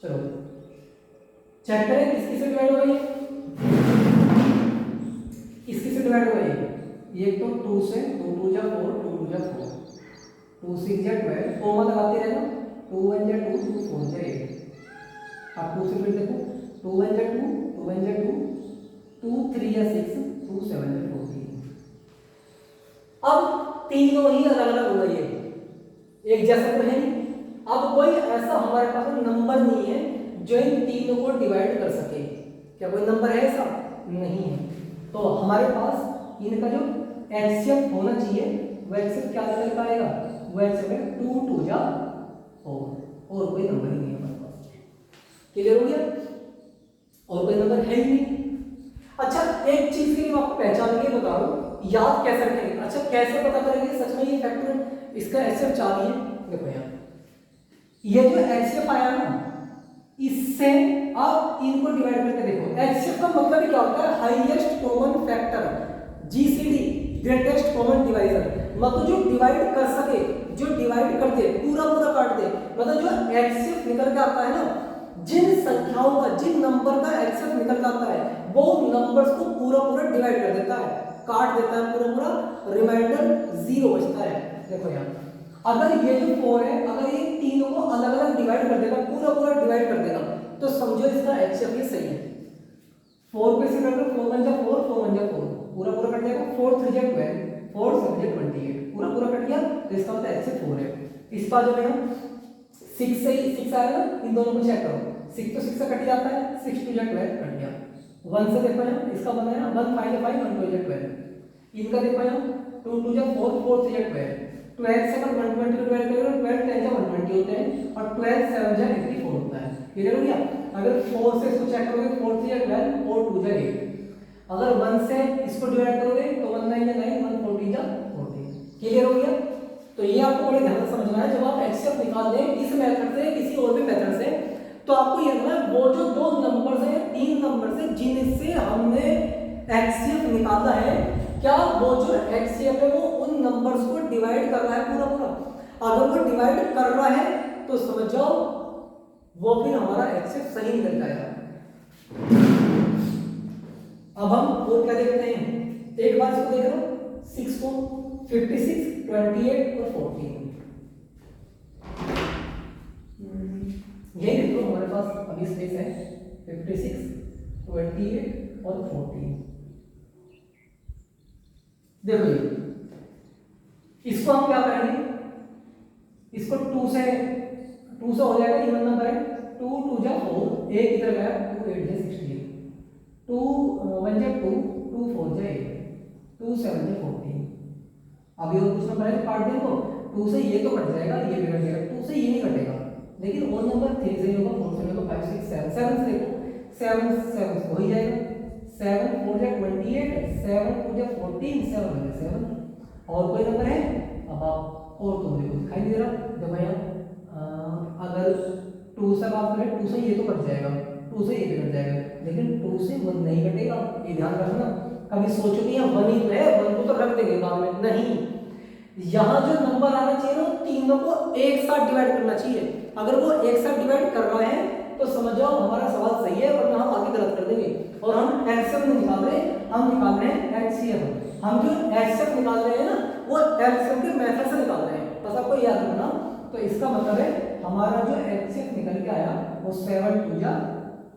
चलो चेक करें किस किस से डिवाइड हो गई, किस से डिवाइड हो गई। ये तो 2 से 2 2 जा 4 2 2 जा 4, 2 6 जा 12, कोमा लगाते रहना, 2 1 जा 2 2 4 जा 8। आप 2 से फिर देखो, 2 1 जा 2 2 1 जा 2 2 3 जा 6 2 7 जा 14। अब तीनों ही अलग अलग हो गई है, एक जैसा तो है नहीं। अब कोई ऐसा हमारे पास नंबर नहीं है जो इन तीनों को डिवाइड कर सके। क्या कोई नंबर है ऐसा? नहीं है। तो हमारे पास इनका जो एचसीएफ होना चाहिए वो एचसीएफ क्या निकल पाएगा? वो एचसीएफ है 2 2 जा 4, और कोई नंबर ही नहीं है हमारे पास। क्लियर हो गया? और कोई नंबर है ही नहीं। अच्छा, एक चीज के लिए आपको पहचान के बता रहा हूं, याद कैसे रखेंगे? अच्छा, कैसे पता करेंगे सच में ये फैक्टर इसका एचसीएफ 4 ही है? देखो यहाँ ये जो एचसीएफ आया ना, इससे इससे आप इनको डिवाइड करके देखो। एचसीएफ का मतलब क्या होता है, highest common factor, GCD greatest common divisor, मतलब जो डिवाइड कर सके, जो डिवाइड कर दे, पूरा पूरा काट दे, मतलब जो एचसीएफ निकल के आता है ना, जिन संख्याओं का, जिन नंबर का एचसीएफ निकल आता है वो नंबर्स को पूरा पूरा डिवाइड कर देता है, काट देता है पूरा पूरा, रिमाइंडर 0 बचता है। देखो यहाँ अगर ये जो 4 है, अगर ये तीनों को अलग अलग डिवाइड कर देगा, पूरा पूरा डिवाइड कर देगा, तो समझो इसका एचसीएफ ये सही है। 4 पे से कट लो, 4 1 जा 4, 4 1 जा 4, पूरा पूरा कट जाएगा, 4 3 जा 12, 4 7 जा 28, पूरा पूरा कट गया, तो इसका मतलब एचसीएफ 4 है। इस बार जो है 6 से 6 आएगा ना, इन दोनों को चेक करो, 6 तो 6 से कट जाता है, 6 2 जा 12 कट गया। 1 से देखो यहाँ, इसका बना है 1 5 जा 5, 1 2 जा 12, इनका देखो यहाँ 2 2 जा 4, 4 3 जा 12, 12 से अगर 120 को डिवाइड करोगे, 12 10 जा 120 होते हैं, और 12 7 जा 84 होता है। क्लियर हो गया? अगर 4 से इसको चेक करोगे, 4 3 जा 12, 4 2 जा 8, अगर 1 से इसको डिवाइड करोगे तो 1 9 जा 9, 1 14 जा 14। क्लियर हो गया? तो ये आपको बड़े ध्यान से समझना है, जब आप एचसीएफ निकाल दें इस मेथड से, किसी और भी मेथड से, तो आपको ये ना वो जो 2 नंबर्स हैं, 3 नंबर्स हैं जिनसे हमने एचसीएफ निकाला है, क्या वो जो एचसीएफ है वो उन नंबर्स को डिवाइड कर रहा है पूरा पूरा? अगर वो डिवाइड कर रहा है तो समझ जाओ वो फिर हमारा एचसीएफ सही निकल जाएगा। अब हम और क्या देखते हैं, एक बार इसको देख लो, 6 को 56 28 और 14, यही देख लो हमारे पास अभी स्पेस है, 56 28 और 14। देखो ये इसको हम क्या करेंगे, इसको 2 से हो जाएगा, इवन नंबर है, 2 2 जा 4, एक इधर गया, 2 8 जा 16, 2 1 जा 2, 2 4 जा 8, 2 7 जा 14। अभी और कुछ नंबर है तो काट दें, तो 2 से ये तो कट जाएगा, ये भी कट जाएगा, 2 से ये नहीं कटेगा, लेकिन और नंबर 3 से होगा, 4 से होगा, 5 6 7, 7 से देखो, 7 7 हो ही जाएगा, 7 4 जा 28, 7 2 जा 14, 7 1 जा 7। और कोई नंबर है? अब आप और तो मुझे दिखाई नहीं दे रहा, जब मैं अगर 2 से बात करें, 2 से ये तो कट जाएगा, 2 से ये भी कट जाएगा, लेकिन 2 से 1 नहीं कटेगा, ये ध्यान रखना। कभी सोचो नहीं हम 1 ही तो है, 1 को तो रख देंगे बाद में, नहीं, यहाँ जो नंबर आना चाहिए ना, तीनों को एक साथ डिवाइड करना चाहिए। अगर वो एक साथ डिवाइड कर रहा है तो समझ जाओ हमारा सवाल सही है, वरना हम आगे गलत कर देंगे। और हम एचसीएफ नहीं निकाल रहे, हम निकाल रहे हैं एचसीएफ। हम जो एचसीएफ निकाल रहे हैं ना, वो एचसीएफ के मेथड से निकाल रहे हैं, बस आपको याद रखना। तो इसका मतलब है हमारा जो एचसीएफ निकल के आया वो 7 2 जा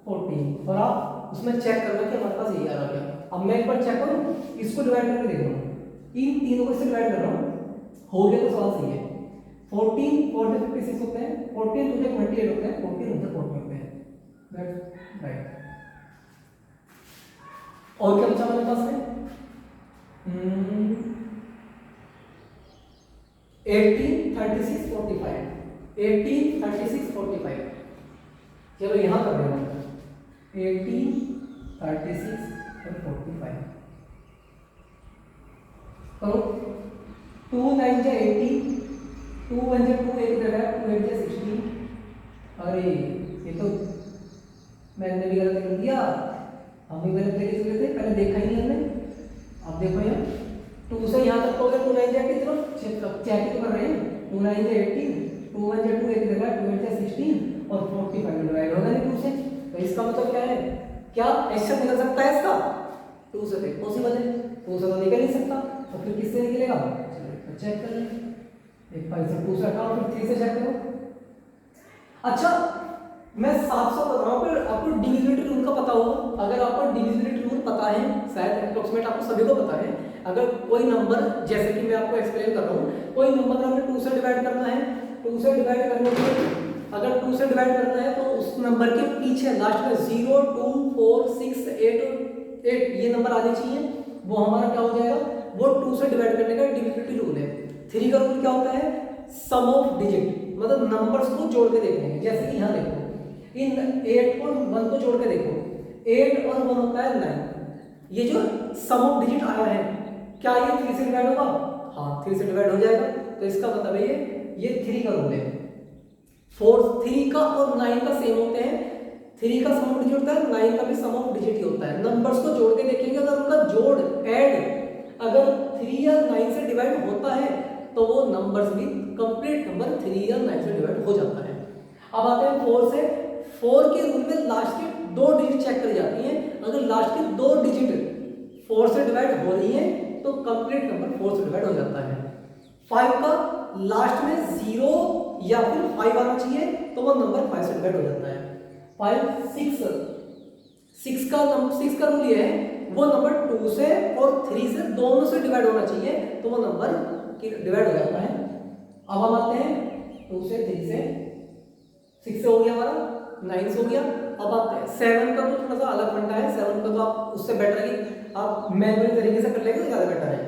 14, और आप उसमें चेक करना कि हमारे पास यही आ गया। अब मैं एक बार चेक करूं, इसको डिवाइड करके देख रहा हूं, इन तीनों को इससे डिवाइड कर रहा हूं, हो गया तो सवाल सही है। 14 4 से 56 होते हैं, 14 2 से 28 होते हैं, 14 1 से 40 होते हैं, दैट्स राइट। और क्या बचा हमारे पास में? 18 36 45, 18 36 45, चलो यहां कर रहे हैं, 18 36 और 45 करो। 2 9 जा 18, 2 1 जा 2, एक इधर है, 2 8 जा 16। अरे ये तो मैंने भी गलत कर दिया, हम भी गलत तरीके से लेते, पहले देखा ही नहीं हमने। अब देखो यहाँ 2 से यहाँ तक हो गया, 2 9 जा कितना चेक तो कर रहे हैं, 2 9 जा 18, 2 1 जा 2, एक इधर है, 2 8 जा 16 और 45 डिवाइड होगा नहीं 2 से, तो इसका मतलब क्या है, क्या एचसीएफ निकल सकता है इसका? 2 से तो पॉसिबल है, 2 से तो निकल नहीं सकता, तो फिर किससे निकलेगा? चलो चेक कर लें, एक बार इसे 2 से हटाओ, फिर 3 से चेक करो। अच्छा मैं 700 बता रहा हूँ, फिर आपको डिविजिबिलिटी रूल का पता होगा। अगर आपको डिविजिबिलिटी रूल पता है, शायद अप्रोक्सीमेट आपको सभी को पता है, अगर कोई नंबर, जैसे कि मैं आपको एक्सप्लेन कर रहा हूँ, कोई नंबर हमें 2 से डिवाइड करना है, 2 से डिवाइड करने के लिए अगर 2 से डिवाइड करना है तो उस नंबर के पीछे लास्ट में 0 2 4 6 8 ये नंबर आने चाहिए, वो हमारा क्या हो जाएगा, वो 2 से डिवाइड करने का डिविजिबिलिटी रूल है। 3 का रूल क्या होता है? सम ऑफ डिजिट, मतलब नंबर्स को जोड़ के देखने, जैसे कि यहाँ देखो, इन 8 और 1 को जोड़ के देखो, 8 और 1 होता है 9, ये जो सम ऑफ डिजिट आया है, क्या ये 3 से डिवाइड होगा? हाँ 3 से डिवाइड हो जाएगा, तो इसका मतलब है ये 3 का रूल है। 4 3 का और 9 का सेम होते हैं, 3 का सम ऑफ डिजिट होता है, 9 का भी सम ऑफ डिजिट ही होता है। नंबर्स को जोड़ के देखेंगे, अगर उनका जोड़ ऐड अगर 3 या 9 से डिवाइड होता है तो वो नंबर्स भी कंप्लीट नंबर 3 या 9 से डिवाइड हो जाता है। अब आते हैं 4 से। 4 के रूल में लास्ट के 2 डिजिट चेक करी जाती हैं। अगर लास्ट के 2 डिजिट 4 से डिवाइड हो रही है तो कंप्लीट नंबर 4 से डिवाइड हो जाता है। 5 का लास्ट में 0 या फिर 5 आना चाहिए तो वो नंबर 5 से डिवाइड हो जाता है। 5 6 का रूल ये है, वो नंबर 2 से और 3 से दोनों से डिवाइड होना चाहिए तो वो नंबर डिवाइड हो जाता है। अब हम आते हैं 2 से 3 से, 6 से हो गया हमारा, 9 से हो गया। अब आते हैं 7 का, तो थोड़ा सा अलग फंडा है। 7 का तो आप उससे बेटर है कि आप मैनुअली तरीके से कर लेंगे तो ज़्यादा बेटर है।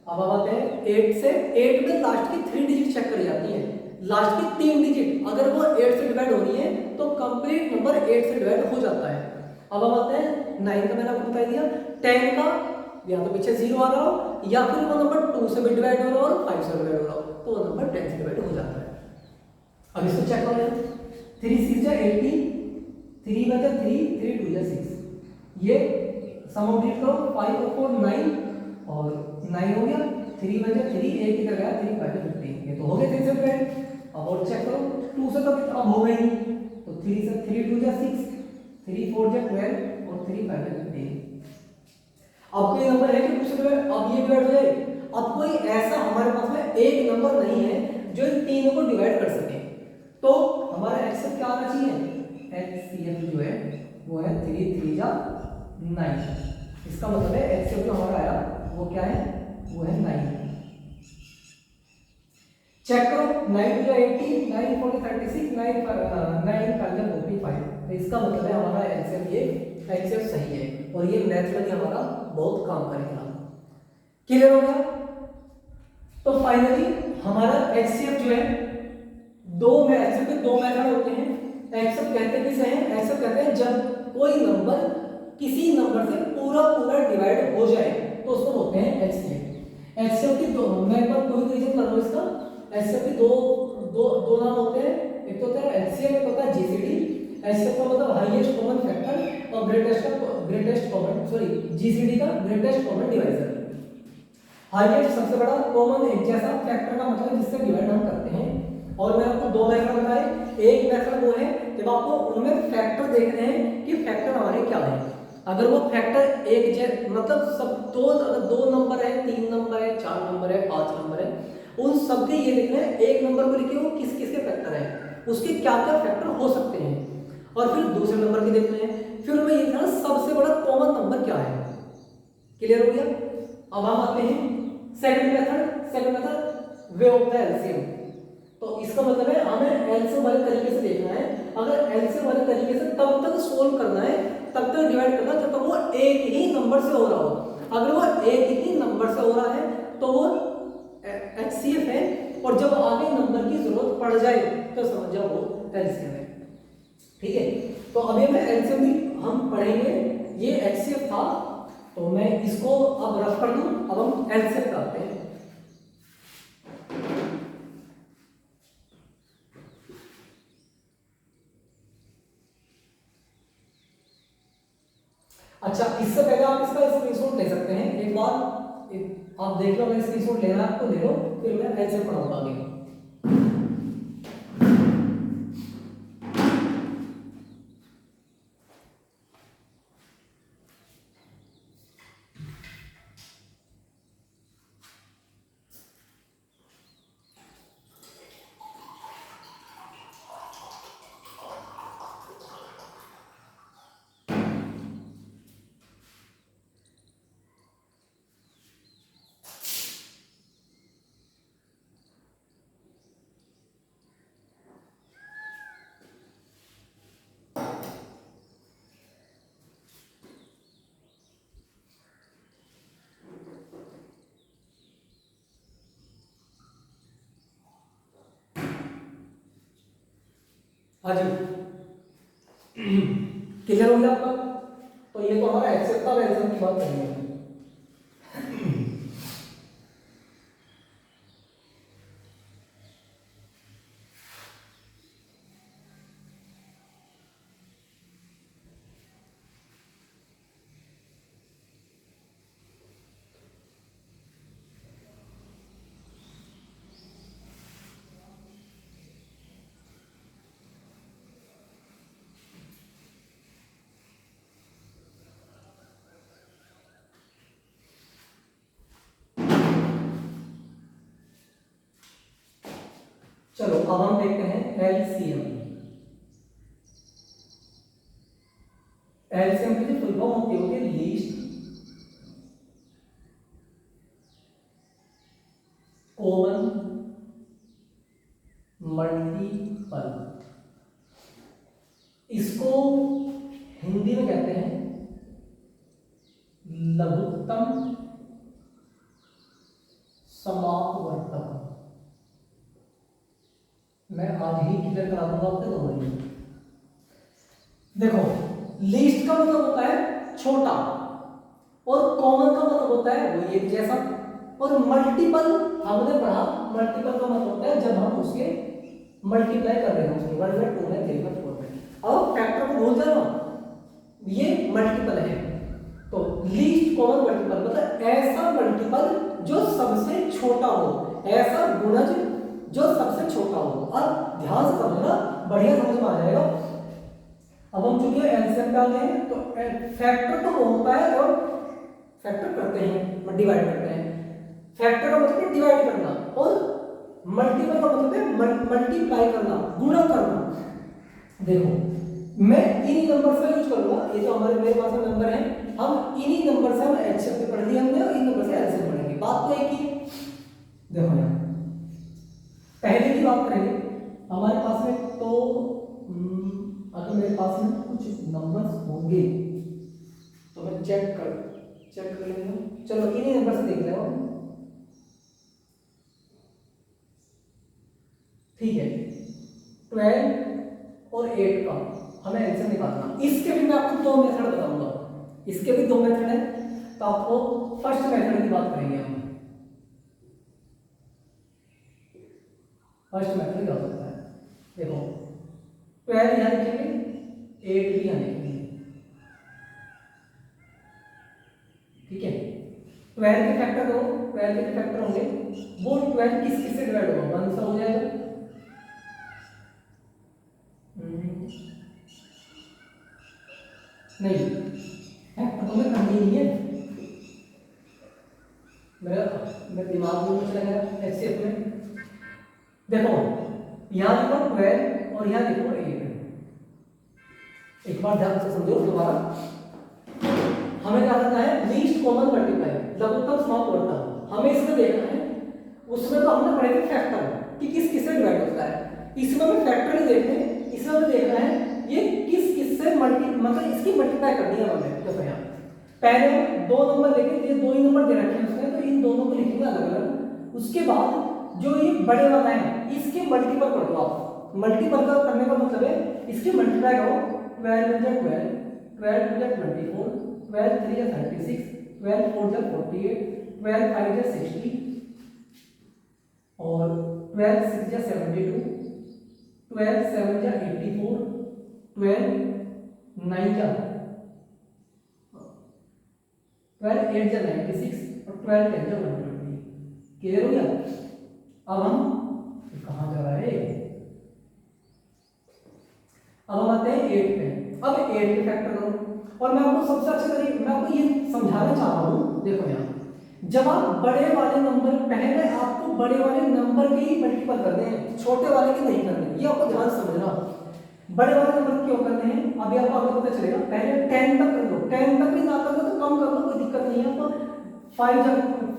अब हम आते हैं 8 से। 8 में लास्ट की 3 डिजिट चेक करी जाती है। लास्ट की 3 डिजिट अगर वो 8 से डिवाइड हो रही है तो कंप्लीट नंबर 8 से डिवाइड हो जाता है। अब हम आते हैं 9 का, मैंने आपको बता दिया। 10 का या तो पीछे 0 आ रहा हो या फिर वो नंबर 2 से भी डिवाइड हो रहा हो और 5 से डिवाइड हो रहा हो तो वो नंबर 10 से डिवाइड हो जाता है। अब इसको चेक करो यार, 3 6 जा 18, 3 बचा 3, 3 2 जा 6, ये सम ऑफ डिजिट करो, 5 और 4 9 और 9 हो गया, 3 बचा 3, एक किधर गया, 3 5 15, ये तो हो गए 3 से डिवाइड। अब और चेक करो, 2 से तो अब हो गई तो 3 से 3 2 जा 6, 3 4 जा 12 और 3 5 जा 15। अब कोई नंबर है कि दूसरे में अब ये डिवाइड हो जाए। अब कोई ऐसा हमारे पास में एक नंबर नहीं है जो इन तीनों को डिवाइड कर सके, तो हमारा एक्सएफ क्या आना चाहिए, एचसीएफ जो है वो है 3 3 जा 9। इसका मतलब है एक्सएफ जो हमारा आया वो क्या है, वो है 9। चेक करो, 9 2 जा 18, 9 4 36, 9 5 जा 45। तो इसका मतलब है हमारा एक्सएफ ये एक्सएफ सही है और ये मैथ में हमारा बहुत काम करेगा। क्लियर हो गया? तो फाइनली हमारा एचसीएफ जो है एक्सएफ के दो मेथड होते हैं। एक्सएफ कहते किसे हैं, एक्सएफ कहते हैं जब कोई नंबर किसी नंबर से पूरा पूरा डिवाइड हो जाए तो उसको बोलते हैं एचसीएफ। एचसीएफ की दो, मैं एक बार पूरी तरीके से कर रहा हूं इसका। एचसीएफ के दो दो दो नाम होते हैं, एक तो होता है एचसीएफ, एक होता है जीसीडी। एचसीएफ का मतलब हाईएस्ट कॉमन फैक्टर और ग्रेटेस्ट कॉमन, सॉरी जीसीडी का ग्रेटेस्ट कॉमन डिवाइजर। हाईएस्ट सबसे बड़ा, कॉमन एक जैसा, फैक्टर का मतलब जिससे डिवाइड हम करते हैं। और मैं आपको दो मेथड बताए, एक मेथड वो है जब आपको उनमें फैक्टर देखने हैं कि फैक्टर हमारे क्या है। अगर वो फैक्टर एक मतलब सब दो, अगर 2 नंबर है, 3 नंबर है, 4 नंबर है, 5 नंबर है, उन सबके ये देखना है, एक नंबर को लिखे वो किस किस के फैक्टर है, उसके क्या क्या फैक्टर हो सकते हैं। और फिर दूसरे नंबर के देखने हैं, फिर उनमें ये देखना सबसे बड़ा कॉमन नंबर क्या है। क्लियर हो गया? अब हम आते हैं second method way of the LCM. तो इसका मतलब है हमें एलसीएम वाले तरीके से देखना है। अगर एलसीएम वाले तरीके से तब तक सोल्व करना है, तब तक डिवाइड करना जब तक वो एक ही नंबर से हो रहा हो। अगर वो एक ही नंबर से हो रहा है तो वो एचसीएफ है, और जब आगे नंबर की जरूरत पड़ जाए तो समझ जाओ वो एलसीएम है। ठीक है, तो अभी मैं एलसीएम भी हम पढ़ेंगे। ये एचसीएफ था तो मैं इसको अब रफ कर दूं। अब हम एलसीएम करते हैं। अच्छा, इससे पहले आप इसका स्क्रीनशॉट ले सकते हैं। एक बार आप देख लो, मैं स्क्रीनशॉट लेना है आपको, ले लो, फिर मैं एलसीएम पढ़ाऊंगा आगे। हाँ जी, क्लियर हो गया आपका? तो ये तो हमारा एक्सेप्ट था, एलसीएम की बात करेंगे। चलो अब हम देखते हैं एलसीएम। एलसीएम की जो फुल फॉर्म होती है लीस्ट कॉमन मल्टीपल। इसको हिंदी में कहते हैं लघुत्तम समापवर्तक। मैं आज ही क्लियर करा दूंगा आपके दोनों। देखो लीस्ट का मतलब होता है छोटा और कॉमन का मतलब होता है वो एक जैसा, और मल्टीपल हमने पढ़ा, मल्टीपल का मतलब होता है जब हम उसके मल्टीप्लाई कर रहे हैं उसके 1 में 2 में 3 में 4 में। अब फैक्टर को भूल जाना, ये मल्टीपल है। तो लीस्ट कॉमन मल्टीपल मतलब ऐसा मल्टीपल जो सबसे छोटा हो, ऐसा गुणज जो सबसे छोटा हो। अब ध्यान से समझना, बढ़िया समझ में आ जाएगा। अब हम चूंकि एलसीएम पे आ गए हैं तो फैक्टर तो वो होता है और फैक्टर करते हैं, डिवाइड करते हैं। फैक्टर का मतलब है डिवाइड करना और मल्टीपल का मतलब है मल्टीप्लाई करना, गुणा करना। देखो मैं इन्हीं नंबर से यूज करूंगा, ये जो हमारे मेरे पास नंबर है, हम इन्हीं नंबर से हम एलसीएम पे पढ़ लिया हमने और इन नंबर से एलसीएम पढ़ेंगे। बात तो एक ही है। देखो यार पहले की बात करेंगे, हमारे पास में तो अगर मेरे पास में कुछ नंबर्स होंगे तो मैं चेक कर लेंगे। चलो इन्हीं नंबर से देख लें। ठीक है 12 और 8 का हमें एलसीएम निकालना। इसके भी मैं आपको दो मेथड बताऊंगा, इसके भी दो मेथड है। तो आपको फर्स्ट मेथड की बात करेंगे हम। फर्स्ट मेथड क्या हो सकता है, देखो 12 यहां लिखेंगे, 8 भी यहां लिखेंगे। ठीक है 12 के फैक्टर दो, 12 के फैक्टर होंगे वो 12 किस किस से डिवाइड होगा, 1 से हो जाएगा। नहीं फैक्टर तो मैं करनी नहीं है, मेरा दिमाग में चला गया एचसीएफ में। देखो यहां लिखो 12 और यहां लिखो 8। एक बार ध्यान से समझो दोबारा। हमें क्या करना है, लीस्ट कॉमन मल्टीप्लाई, लघुत्तम समापवर्तक। हमें इसमें देखना है, उसमें तो हमने पढ़े थे फैक्टर कि किस किस से डिवाइड होता है। इसमें हमें फैक्टर नहीं देखने, इसमें हमें देखना है ये किस किस से मतलब इसकी मल्टीप्लाई करनी है हमें। देखो यहाँ पहले दो नंबर लेके, ये दो ही नंबर दे रखे हैं उसने, तो इन दोनों को लिखेंगे अलग अलग। उसके बाद जो ये बड़े वाला है इसके मल्टीपल कर दो आप। मल्टीपल का करने का मतलब है इसकी मल्टीप्लाई करो। 12 × 12, 12 × 24, 12 × 3 = 36, 12 × 4 = 48, 12 × 5 = 60 और 12 × 6 = 72, 12 × 7 = 84, 12 × 9 = 12 × 8 = 96 और 12 × 10 = 120। क्लियर हो गया। अब हम कहां जा रहा है, अब हम आते हैं 8 पे। अब 8 के फैक्टर करो और मैं आपको सबसे अच्छे तरीके मैं आपको ये समझाना चाह रहा हूं। देखो यहाँ जब आप बड़े वाले नंबर, पहले आपको बड़े वाले नंबर के ही मल्टीपल करने हैं, छोटे वाले के नहीं करने। ये आपको ध्यान समझना, बड़े वाले नंबर क्यों करने हैं अभी आपको आगे पता चलेगा। पहले 10 तक कर लो, 10 तक भी ना कर लो तो कम कर लो, कोई दिक्कत नहीं है। आपको 5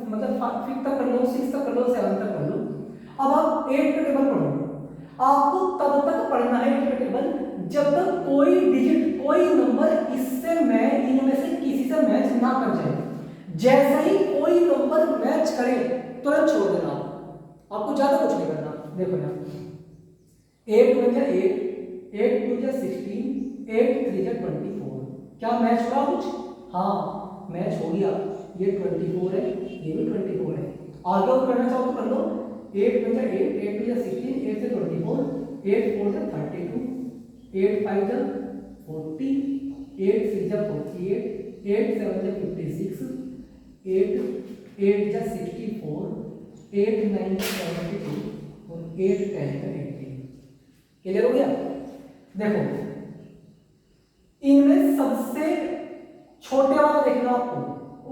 मतलब 5 तक कर लो, 6 तक कर लो, 7 तक कर लो। अब आप 8 का टेबल पढ़ो। आपको तब तक पढ़ना है 8 का टेबल जब तक कोई डिजिट, कोई नंबर इससे इनमें से किसी से मैच ना कर जाए। जैसे ही कोई नंबर मैच करे तुरंत छोड़ देना, आपको ज्यादा कुछ नहीं करना। देखो यहाँ 8 × 1 = 8, 8 × 2 = 16, 8 × 3 = 24। क्या मैच हुआ कुछ? हाँ मैच हो गया। ये 24 है, ये भी 24 है। आगे और करना चाहो तो कर लो। 8 × 1 = 8, 8 × 2 = 16, 8 से 24, 8 × 4 = 32, 8 × 5 = 40, 8 × 6 = 48, 8 × 7 = 56, 8 × 8 = 64, 8 × 9 = 72 और 8 × 10 = 18। क्लियर हो गया। देखो इनमें सबसे छोटे वाला देखना आपको,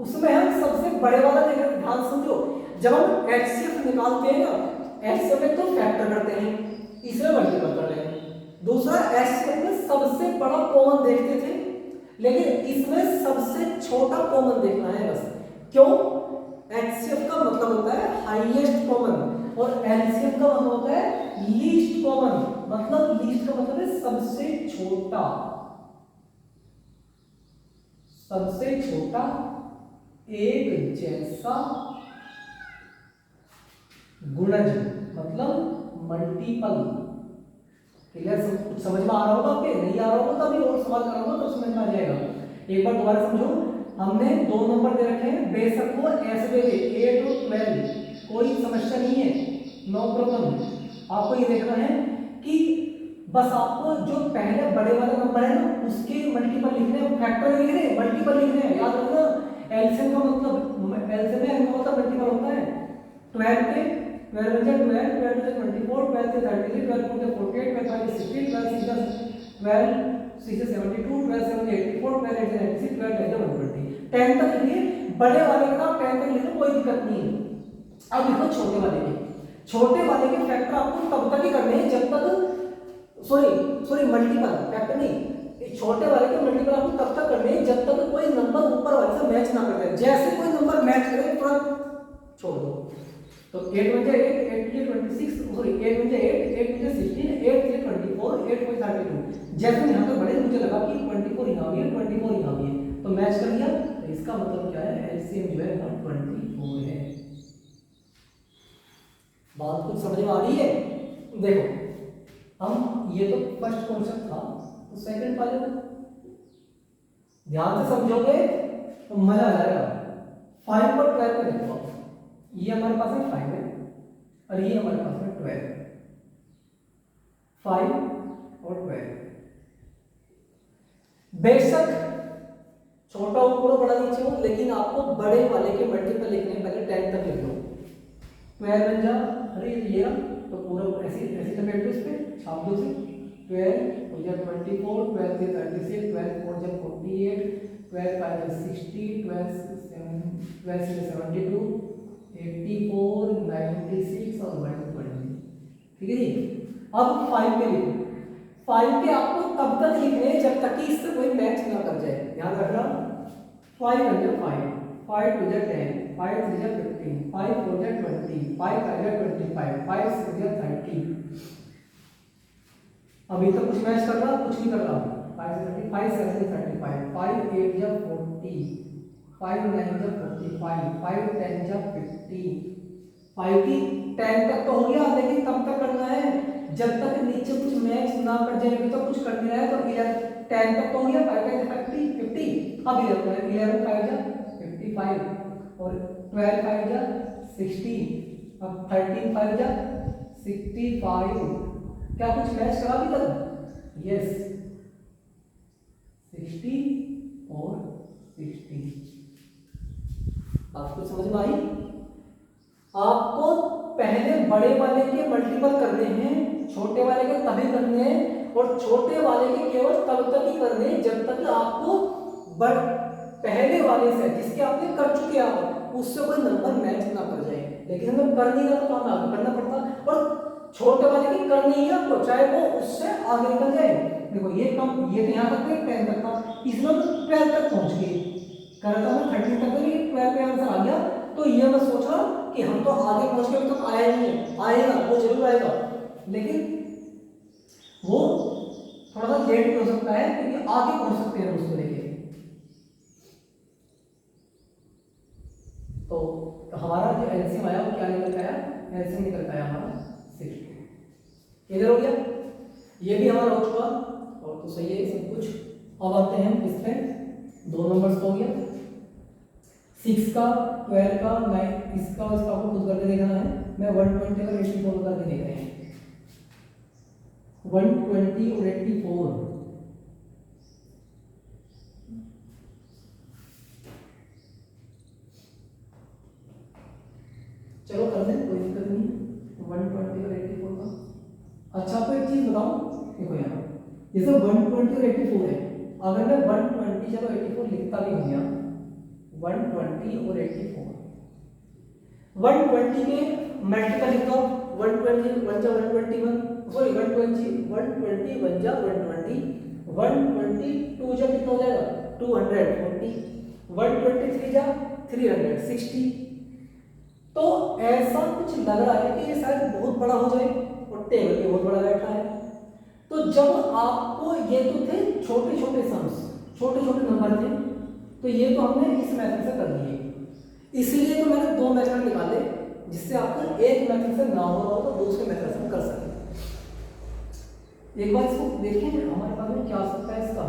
उसमें हम सबसे बड़े वाला देखना। ध्यान समझो, जब हम एचसीएफ निकालते हैं ना एचसीएफ में तो फैक्टर करते हैं, इसमें मल्टीपल कर रहे हैं। दूसरा एचसीएफ में सबसे बड़ा कॉमन देखते थे, लेकिन इसमें सबसे छोटा कॉमन देखना है बस। क्यों? एचसीएफ का मतलब होता है हाईएस्ट कॉमन और एलसीएम का मतलब होता है लीस्ट कॉमन। मतलब लीस्ट का मतलब है सबसे छोटा, सबसे छोटा एक जैसा गुणज, मतलब मल्टीपल। क्लियर? कुछ समझ में आ रहा होगा आपके? नहीं आ रहा होगा तो अभी और सवाल करूंगा तो समझ में आ जाएगा। एक बार दोबारा समझो। हमने दो नंबर दे रखे हैं, बेशक वो ऐसे दे दे 8 और 12, कोई समस्या नहीं है, नो प्रॉब्लम। आपको ये देखना है कि बस आपको जो पहले बड़े वाला नंबर है ना उसके मल्टीपल लिखने हैं, फैक्टर नहीं लिख रहे, मल्टीपल लिख रहे हैं। याद रखना एलसीएम का मतलब, एलसीएम में एन का मतलब मल्टीपल होता है। 12 पे 12 बन जाए 12, 12 से 24, 12 से 33, 12 से 48, 12 से 60, 12 से 12, 6 से 72, 12 से 84, 12 से 96, 12 से 120। 10 तक लिखिए, बड़े वाले का 10 तक लिखो, कोई दिक्कत नहीं है। अब लिखो छोटे वाले के। छोटे वाले के फैक्टर आपको तब तक ही करने हैं जब तक, सॉरी मल्टीपल फैक्टर नहीं, छोटे वाले के मल्टीपल आपको तब तक करने हैं जब तक कोई नंबर ऊपर वाले से मैच ना कर दे। जैसे कोई नंबर मैच करे तुरंत छोड़ दो। तो 8 बन जाए 8, 8 बन जाए 26, सॉरी 8 बन जाए 8, 8 बन जाए 16, 8 बन जाए 24, 8 बन जाए 32। जैसे यहाँ तक बढ़े मुझे लगा कि 24 यहाँ भी है, 24 यहाँ भी है, तो मैच कर लिया। तो इसका मतलब क्या है, एलसीएम जो है 124 है। बात कुछ समझ में आ रही है? देखो हम ये तो फर्स्ट कॉन्सेप्ट था, तो सेकंड वाले ध्यान से समझोगे तो मजा आ जाएगा। 5 और 12 पे देखो, ये हमारे पास है 5 है और ये हमारे पास है 12। 5 और 12 बेशक छोटा ऊपर बड़ा नीचे हो, लेकिन आपको बड़े वाले के मल्टीपल लिखने हैं। पहले 10 तक लिख लो। 12 बन जा, अरे ये ना तो पूरा ऐसे ऐसे लपेट दो, इस पे छाप दो से 12 हो जाए 24, 12 से 36, 12 4 जा 48, 12 5 जा 60, 12 से 72, 84, 96 और 120। ठीक है जी। अब 5 पे लिखो। 5 पे आपको तब तक लिखने हैं जब तक कि इससे कोई मैच ना कर जाए। ध्यान रखना। 5 बन जाए 5, 5 2 जा 10, 5 3 जा 15, 5 4 जा 20, 5 5 जा 25, 5 6 जा 30। अभी तो कुछ मैच कर रहा, कुछ नहीं कर रहा। 5 से 30, 5 7 से 35, 5 8 जा 40, 5 9 जा 45, 5 10 जा 50। 5 की 10 तक तो हो गया, लेकिन कब तक करना है, जब तक नीचे कुछ मैच ना कर जाए। तो कुछ कर नहीं रहा है, तो 10 तक तो हो गया। 5 10 50, अब 11 5 जा 55 और 12 5 जा 60, अब 13 5 जा 65। क्या कुछ मैच करा अभी तक? यस, 60 और 60। आपको समझ में आई? आपको पहले बड़े वाले के मल्टीपल करने हैं, छोटे वाले के तभी करने हैं, और छोटे वाले के केवल तब तक ही करने हैं जब तक आपको पहले वाले से जिसके आपने कर चुके आप उससे कोई नंबर मैच ना कर जाए। लेकिन अगर कर नहीं रहा तो हमें आगे करना पड़ता, और छोटे वाले की करनी है आपको, चाहे वो उससे आगे निकल जाए। देखो ये कम, ये तो यहाँ तक 10 तक था, इसमें 12 तक पहुंच गए। कर रहा था 13 तक, लेकिन 12 पे आंसर आ गया। तो ये मैं सोच रहा कि हम तो आगे पहुंच गए, तो आया नहीं है, आएगा, वो जरूर आएगा, लेकिन वो थोड़ा सा लेट भी हो सकता है, क्योंकि आगे पहुंच सकते हैं उसको लेके। तो हमारा जो एलसीएम आया वो क्या निकल के आया? एलसीएम निकल के आया हमारा 60। इधर हो गया, ये भी हमारा हो चुका, और तो सही है सब कुछ। अब आते हैं इस पे, दो नंबर्स हो गया, 6 का 12 का 9, इसका आपको खुद करके देखना है। मैं 120 और 84 करके देख रहे हैं। 120 और 84, चलो कर दें, कोई दिक्कत नहीं। 120 और 84 का। अच्छा आपको एक चीज बताऊं, देखो यहाँ जैसे 120 और 84 है, अगर मैं 120 चलो 84 लिखता भी हो गया, 120 और 84, 120 के मल्टीपल लिख दो, 120 1 जा 121, सॉरी 120 120 1 जा 120, 122 जा कितना हो जाएगा 240, 123 जा 360। तो ऐसा कुछ लग रहा है कि ये शायद बहुत बड़ा हो जाए और टेबल भी बहुत बड़ा बैठा है। तो जब आपको ये तो थे छोटे छोटे सम्स, छोटे छोटे नंबर थे, तो ये तो हमने इस मेथड से कर दिए, इसलिए तो मैंने दो मेथड निकाले जिससे आपको एक मेथड से ना हो रहा हो तो दूसरे मेथड से कर सके। एक बार इसको देखें हमारे पास में क्या आ सकता है इसका,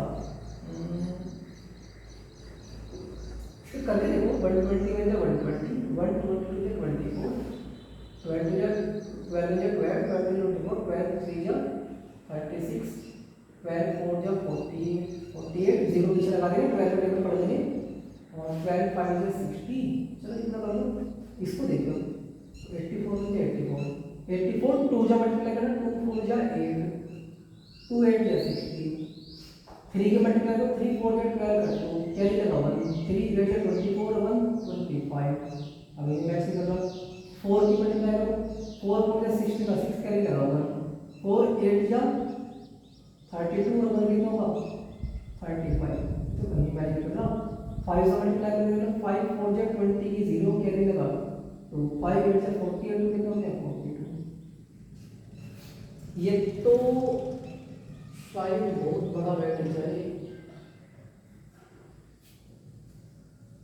करके देखो 120 में 120 122 24 12 12 12 12 3 जा 36 12 4 जा 40 48 0 पीछे लगा देंगे 12 में पढ़ लेंगे और 12 5 जा 60। चलो इतना कर लो, इसको देखो 84 में 84 2 जा मल्टीप्लाई करना 2 4 जा 8 2 8 जा 60 3 के मल्टीप्लाई को 3 4 जा 12 कर दो कैरी लगा 1 3 8 जा 24 1 25। अब ये मैच कर लो 4 की मल्टीप्लाई करो 4 4 जा 60 का 6 कैरी लगा 1 4 8 जा 32 और 1 कितना होगा 35। तो कहीं मैच कर लो 5 से मल्टीप्लाई कर देना 5 4 जा 20 की 0 कैरी लगा तो 5 8 जा 40 और 2 कितना हो गया 42। ये तो शायद बहुत बड़ा बैठ जाए।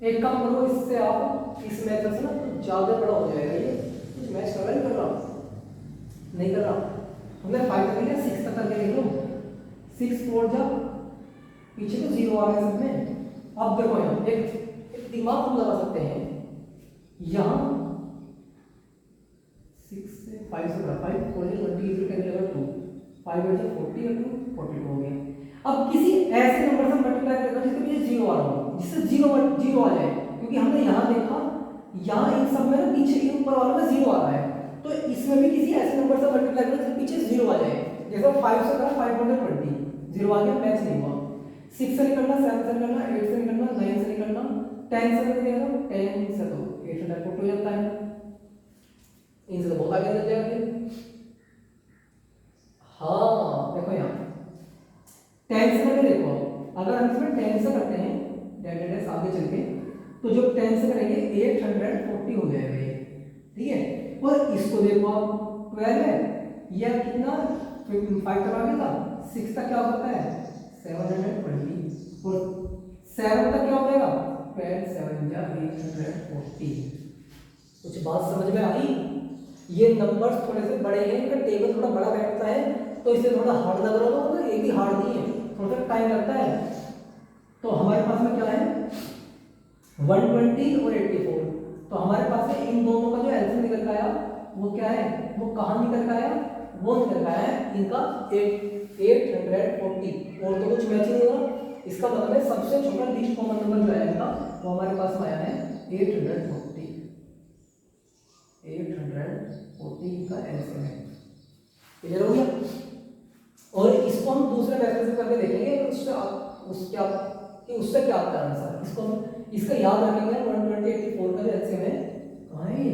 एक काम करो, इससे आप इस मेथड से ना कुछ ज्यादा बड़ा हो जाएगा। ये कुछ मैच कर रहा है, कर रहा नहीं कर रहा, हमने 5 कर लिया 6 तक करके लिख लो 6 4 जा पीछे तो 0 आ गया सब में। अब देखो यहाँ एक दिमाग हम लगा सकते हैं, यहाँ 6 से 5 से 5 4 जा 20 इधर कैसे लगा 2 5 8 जा 40 और 2 42 हो गया। अब किसी ऐसे नंबर से मल्टीप्लाई करेगा जिसके पीछे 0 आ रहा हो, जिससे 0 आ जाए, क्योंकि हमने यहाँ देखा यहाँ इन सब में ना पीछे इन ऊपर वालों में 0 आ रहा है, तो इसमें भी किसी ऐसे नंबर से मल्टीप्लाई करें जिसके पीछे 0 आ जाए। जैसे 5 से करा 5 × 20 0 आ गया, मैच नहीं हुआ। 6 से निकलना 7 से निकलना 8 से निकलना 9 से निकलना 10 से निकलेगा 10 से तो 840 हो जाता है, इनसे तो बहुत आगे चल जाएगा। हाँ देखो यहाँ 10 से करके देखो, अगर हम इसमें 10 से करते हैं डेट आगे चल के, तो जो 10 से करेंगे 840 हो जाएगा ये, ठीक है। और इसको देखो आप 12 है, यह कितना 5 तक आ गया था, 6 तक क्या हो सकता है 720 और 7 तक क्या हो जाएगा 12 7 जा 840। कुछ बात समझ में आई? ये नंबर्स थोड़े से बड़े हैं, इनका टेबल थोड़ा बड़ा बैठता है तो इसे थोड़ा हार्ड लग रहा होगा, एक ही हार्ड नहीं है, थोड़ा सा टाइम लगता है। तो हमारे पास में क्या है 120 और 84, तो हमारे पास में इन दोनों का जो एलसीएम निकल का आया वो क्या है, वो कहाँ निकल का आया, वो निकल का आया इनका 840 और तो कुछ मैच नहीं होगा। इसका मतलब है सबसे छोटा लीस्ट कॉमन नंबर जो है इनका वो हमारे पास में आया है 840 का एलसीएम है। क्लियर हो गया? और इसको हम दूसरे मेथड से करके देखेंगे उससे क्या आता है आंसर। इसको इसका याद रखेंगे 120 84 का जो एलसीएम है कहाँ है,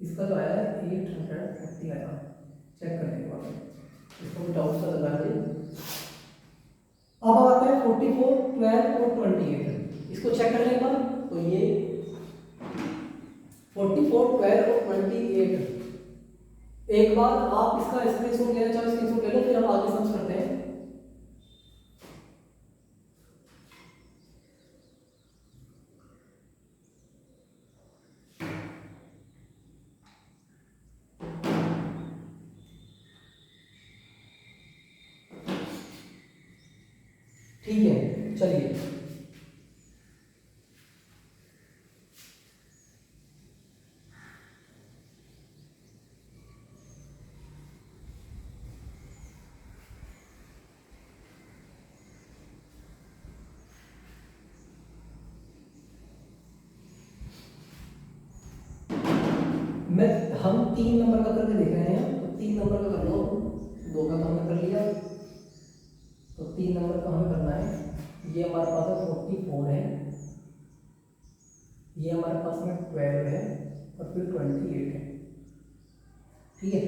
इसका जो आया है 840 आया, चेक करने के बाद इसको भी डाउट सा लगा रहे। अब आता है 44 12 और 28, इसको चेक करने के बाद तो ये 44 12 और 28, एक बार आप इसका स्क्रीनशॉट लेना चाहो स्क्रीनशॉट ले लो, फिर हम आगे समझ करते हैं। ठीक है चलिए, हम 3 नंबर का करके देख रहे हैं, तो 3 नंबर का कर लो, 2 का तो हमने कर लिया, तो 3 नंबर का हमें करना है। ये हमारे पास में 44 है, ये हमारे पास में 12 है और फिर 28 है। ठीक है,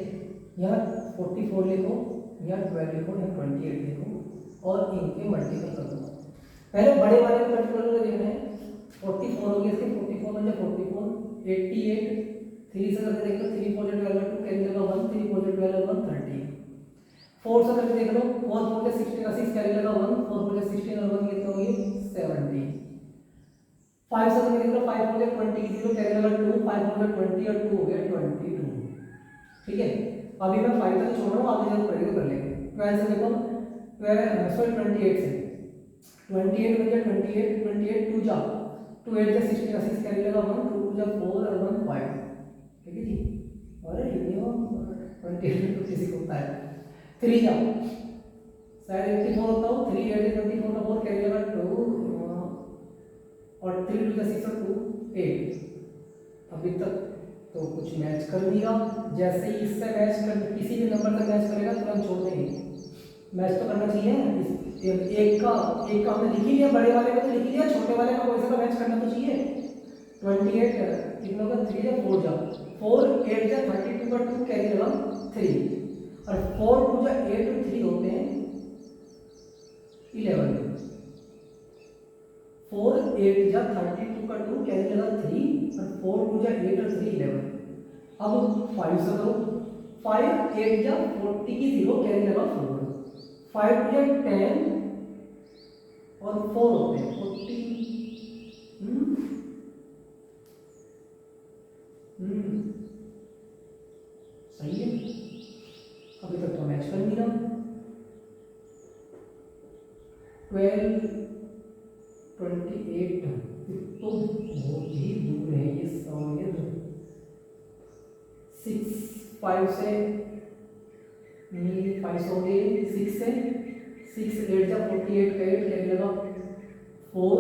यहाँ 44 लिखो, यहाँ 12 लिखो, यहाँ 28 लिखो और इनके मल्टीपल कर दो। पहले बड़े वाले में मल्टीपल करके देखना है। 44 हो गया, इसके 44 में 44 88 3 से करके देख लो, 3 4 12 2 कैरी लगा 1, 3 4 12 1 30। 4 से करके देख लो, 4 4 16 6 कैरी लगा 1, 4 4 16 और 1 कितना हो गया 70। 5 से करके देख लो, 5 4 20 0 कैरी लगा 2, 5 4 20 और 2 हो गया 22। ठीक है, अभी मैं 5 तक छोड़ रहा हूँ, आगे जब पढ़ेंगे कर लेंगे। 12 से देखो 12 सॉरी 28 से 28 बन गया 28 28 2 जा 2 8 जा 16 6 कैरी लगा 1 2 2 जा 4 और 1 5। ठीक है जी, अरे ये 28 में किसी को होता है 3 जा शायद 84 होता हो, 3 8 24 का 4 कैरी लगा 2 और 3 2 जा 6 और 2 8। अभी तक तो कुछ मैच कर नहीं रहा, जैसे ही इससे मैच कर किसी भी नंबर तक मैच करेगा तुरंत छोड़ देंगे। मैच तो करना चाहिए, एक का हमने लिख ही लिया, बड़े वाले का तो लिख ही लिया, छोटे वाले का वैसे का मैच करना तो चाहिए। 28 कितना का 3 जा 4 जा 4 8 जा 32 का 2 कैरी लगा 3 और 4 2 जा 8 और 3 होते हैं 11। 4 8 जा 32 का 2 कैरी लगा 3 और 4 2 जा 8 और 3 11। अब 5 से करो, 5 8 जा 40 की 0 कैरी लगा 4, 5 2 जा 10 और 4 होते हैं 40। सही है, अभी तक तो मैच कर नहीं रहा। 12 28 तो बहुत ही दूर है ये समय। 6 5 से 5 हो गए, 6 से 6 8 जा 48 का 8 कैरी लगा 4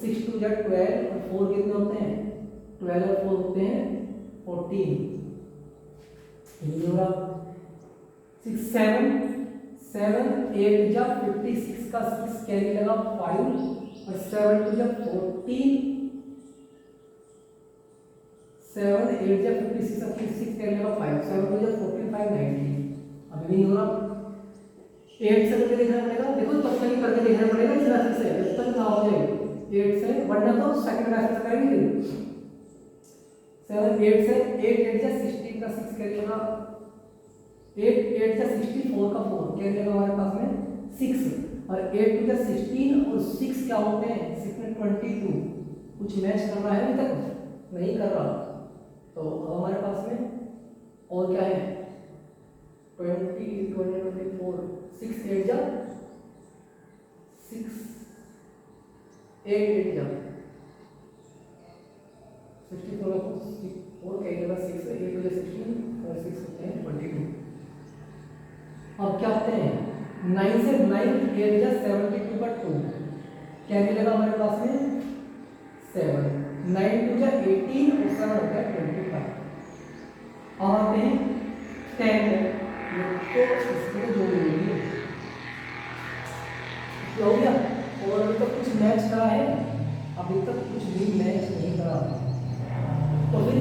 6 2 जा 12 और 4 कितने होते हैं 12 और 4 होते हैं 14। ये होगा 6 7 7 8 जा 56 का 6 कैरी लगा 5 और 7 2 जा 14 7 8 जा 56 का 6 कैरी लगा 5 7 2 जा 14 5 19। अभी नहीं हो रहा, 8 से करके देखना पड़ेगा। देखो तब तक करके देखना पड़ेगा इस राशि से, जब तक ना हो जाए 8 से, वरना तो सेकंड राशि से करेंगे। 7 8 से 8 8 जा 16 का 6 कैरी लगा 8 8 जा 64 का 4 कैरी लगा हमारे पास में 6 और 8 2 जा 16 और 6 क्या होते हैं 6 में 22। कुछ मैच कर रहा है अभी तक नहीं कर रहा, तो अब हमारे पास में और क्या है 20 24 6 8 जा 6 8 8 जा 64 और कैरी लगा 6 8 2 जा 16 और 6 होते हैं 22। अब क्या होते हैं 9 से 9 8 जा 72 का 2 कैरी लगा हमारे पास में 7 9 2 जा 18 और 7 होता है 25। अब आते हैं 10 तो इसको जोड़ लेंगे, हो गया। और अभी तक कुछ मैच करा है, अभी तक कुछ भी मैच नहीं करा, तो फिर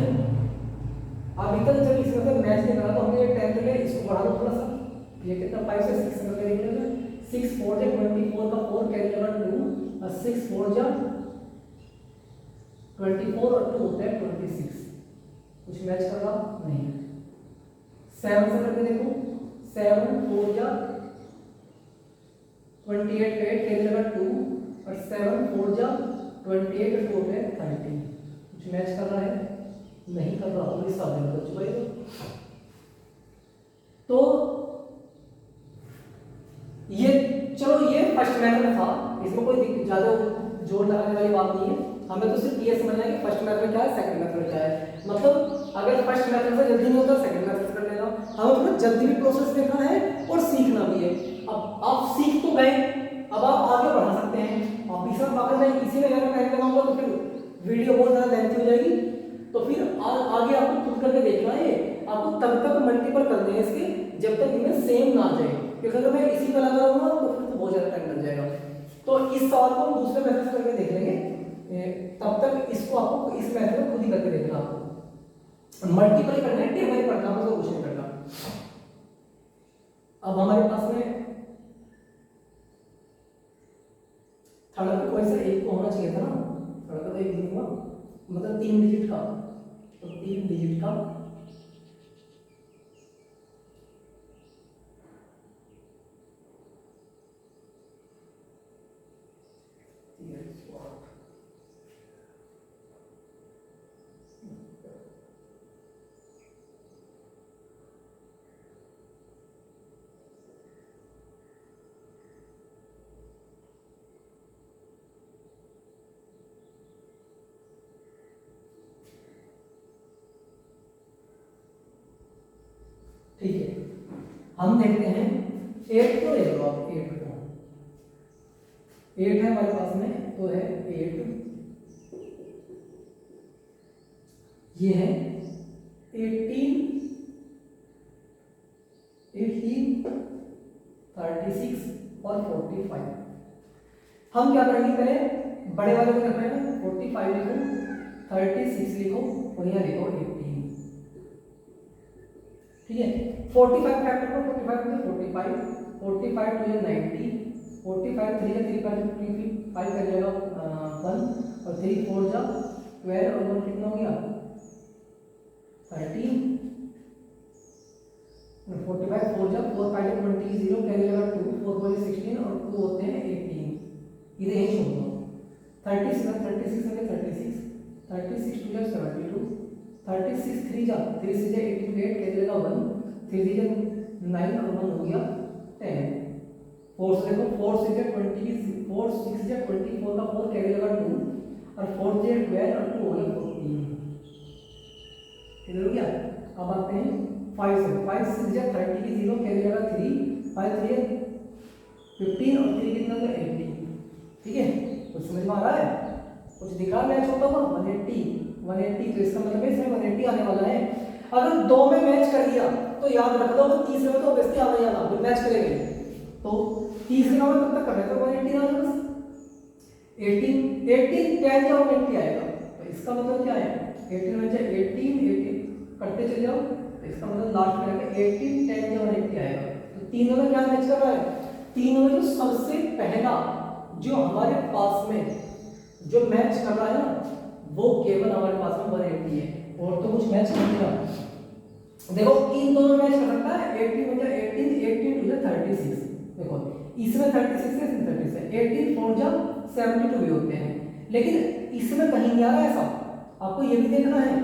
अभी तक जब इसमें से मैच नहीं करा तो हमने ये 10 ले इसको बढ़ा दो थोड़ा सा, ये कितना 5 से 6 करके देख लेना। 6 4 जा 24 का 4 कैरी लगा 2 और 6 4 जा 24 और 2 होता है 26। कुछ मैच कर रहा नहीं। 7 से करके देखो, 7 4 जा 28 8 कैरी लगा 2 और 7 4 जा 28 और 2 होता है 30। कुछ मैच कर रहा है नहीं कर रहा, और इस साथ में बच गए। तो ये चलो ये फर्स्ट मेथड था, इसमें कोई ज्यादा जोर लगाने वाली बात नहीं है, हमें तो सिर्फ ये समझना है कि फर्स्ट मेथड क्या है सेकंड मेथड क्या है। मतलब अगर फर्स्ट मेथड से जल्दी नहीं होता सेकंड मेथड कर लेना, हमें तो जल्दी भी प्रोसेस देखना है और सीखना भी है। अब आप सीख तो गए, अब आप आगे बढ़ा सकते हैं। अब इस अगर मैं इसी में अगर टाइम लगाऊंगा तो फिर वीडियो बहुत ज्यादा लेंथी हो जाएगी, तो फिर आगे आपको खुद करके देखना है। आपको तब तक मल्टीपल करने हैं इसके जब तक इनमें सेम ना आ जाए, क्योंकि अगर मैं इसी पर लगा रहूंगा तो फिर तो बहुत ज्यादा टाइम लग जाएगा। तो इस सवाल को हम दूसरे मेथड से करके देख लेंगे, तब तक इसको आपको इस मेथड में खुद ही करके देखना। आपको मल्टीपल करना है, टेबल ही पढ़ना, आपको कुछ नहीं करना। अब हमारे पास में थर्ड पे कोई सा एक तो होना चाहिए था ना, थर्ड का तो एक नहीं हुआ, मतलब 3 डिजिट का, तो 3 डिजिट का ठीक है। हम देखते हैं 8 को ले लो आप, 8 को, 8 है हमारे पास में, तो है 8, ये है 18, 36 और 45। हम क्या करेंगे, पहले बड़े वाले को रखना है, 45 लिखो, 36 लिखो और यहाँ लिखो 18, ठीक है। 45 फैक्टर को 45 में 45, 45 टू 90, 45 3 या 3 का 55 कर जाएगा 1 और 3 4 जा 12 और 1 कितना हो गया 13, 45 4 जा 4 5 20 0 कैरी जाएगा 2 4 4 16 और 2 होते हैं 18, इधर यही छोड़ दो। 36 में 36 में 36 36 टू जा 72, 36 3 जा 3 से जा 88 कैरी जाएगा 1, 3 से जा 9 और 1 हो गया 10, 4 से देखो 4 से जा 20, 4 6 जा 24 का 4 कैरी जाएगा 2 और 4 से 12 और 2 हो गया 14, इधर हो गया। अब आते हैं 5 से, 5 से जा 30 की 0 कैरी जाएगा 3, 5 3 15 और 3 कितना हो गया 18, ठीक है। कुछ समझ में आ रहा है, कुछ दिखा मैच होता हुआ 180, 180 तो इसका मतलब इसमें 180 आने वाला है। अगर 2 में मैच कर दिया तो याद रख दो, तीसरे में तो ऑब्वियसली आना ही आना, मैच करेंगे तो तीसरे में कब तक कर रहे थे 180 आना, बस 18 10 या 180 आएगा, तो इसका मतलब क्या है 18 में 18 करते चले जाओ, तो इसका मतलब लास्ट में आएगा 18 10 या 180 आएगा। तो तीनों में क्या मैच कर रहा है, तीनों में जो सबसे पहला जो हमारे पास में जो मैच कर रहा है ना, वो केवल हमारे पास में 180 है, और तो कुछ मैच नहीं कर रहा। देखो इन दोनों मैच कर सकता है, 18 में 18 टू 36, देखो इसमें 36 है, इसमें 36 है, 18 4 जा 72 भी होते हैं, लेकिन इसमें कहीं नहीं आ रहा है ऐसा, आपको ये भी देखना है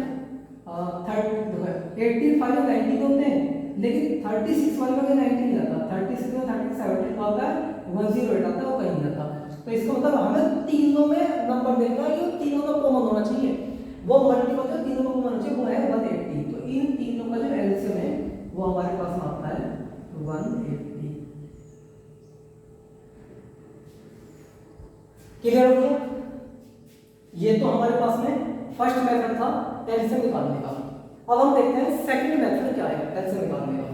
18 5 या 90 होते हैं, लेकिन 36 वाले में 90 नहीं आता, 36 में 37 का आता है, 108 आता है, वो कहीं नहीं आता। तो इसका मतलब हमें तीनों में नंबर देखना है, ये तीनों का कॉमन होना चाहिए, वो मल्टीपल जो तीनों में कॉमन होना चाहिए वो है 180, तो इन तीनों का जो एलसीएम है वो हमारे पास में आता है 180। क्लियर हो गया, ये तो हमारे पास में फर्स्ट मेथड था एलसीएम निकालने का। अब हम देखते हैं सेकंड मेथड क्या है एलसीएम निकालने का।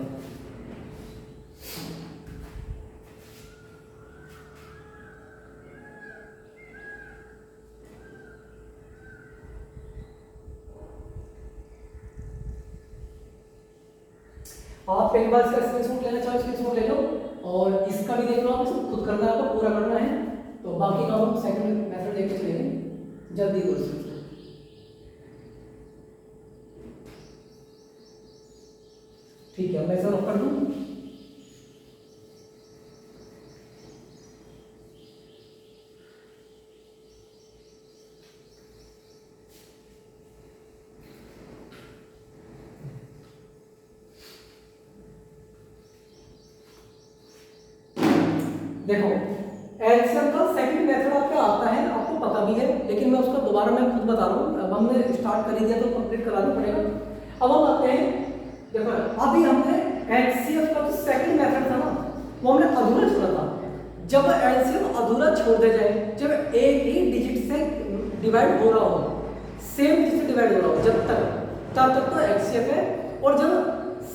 आप पहली बार इसका स्क्रीनशॉट लेना चाहो स्क्रीनशॉट ले लो, और इसका भी देख लो, आप इसको खुद करना है, आपको पूरा करना है, तो बाकी का हम सेकंड मेथड लेके चलेंगे जल्दी से। ठीक है, मैं इसे ऑफ कर दूं। देखो एलसीएम का सेकंड मेथड आपका आता है, आपको पता भी है, लेकिन मैं उसका दोबारा मैं खुद बता रहा हूँ, अब हमने स्टार्ट कर ही दिया तो कंप्लीट कराना पड़ेगा। अब हम आते हैं, देखो अभी हमने एचसीएफ का जो सेकंड मेथड था ना, वो हमने अधूरा छोड़ा था। जब एलसीएम अधूरा छोड़ दिया जाए, जब एक ही डिजिट से डिवाइड हो रहा हो, सेम डिजिट से डिवाइड हो रहा हो, तब तक तो एचसीएफ है, और जब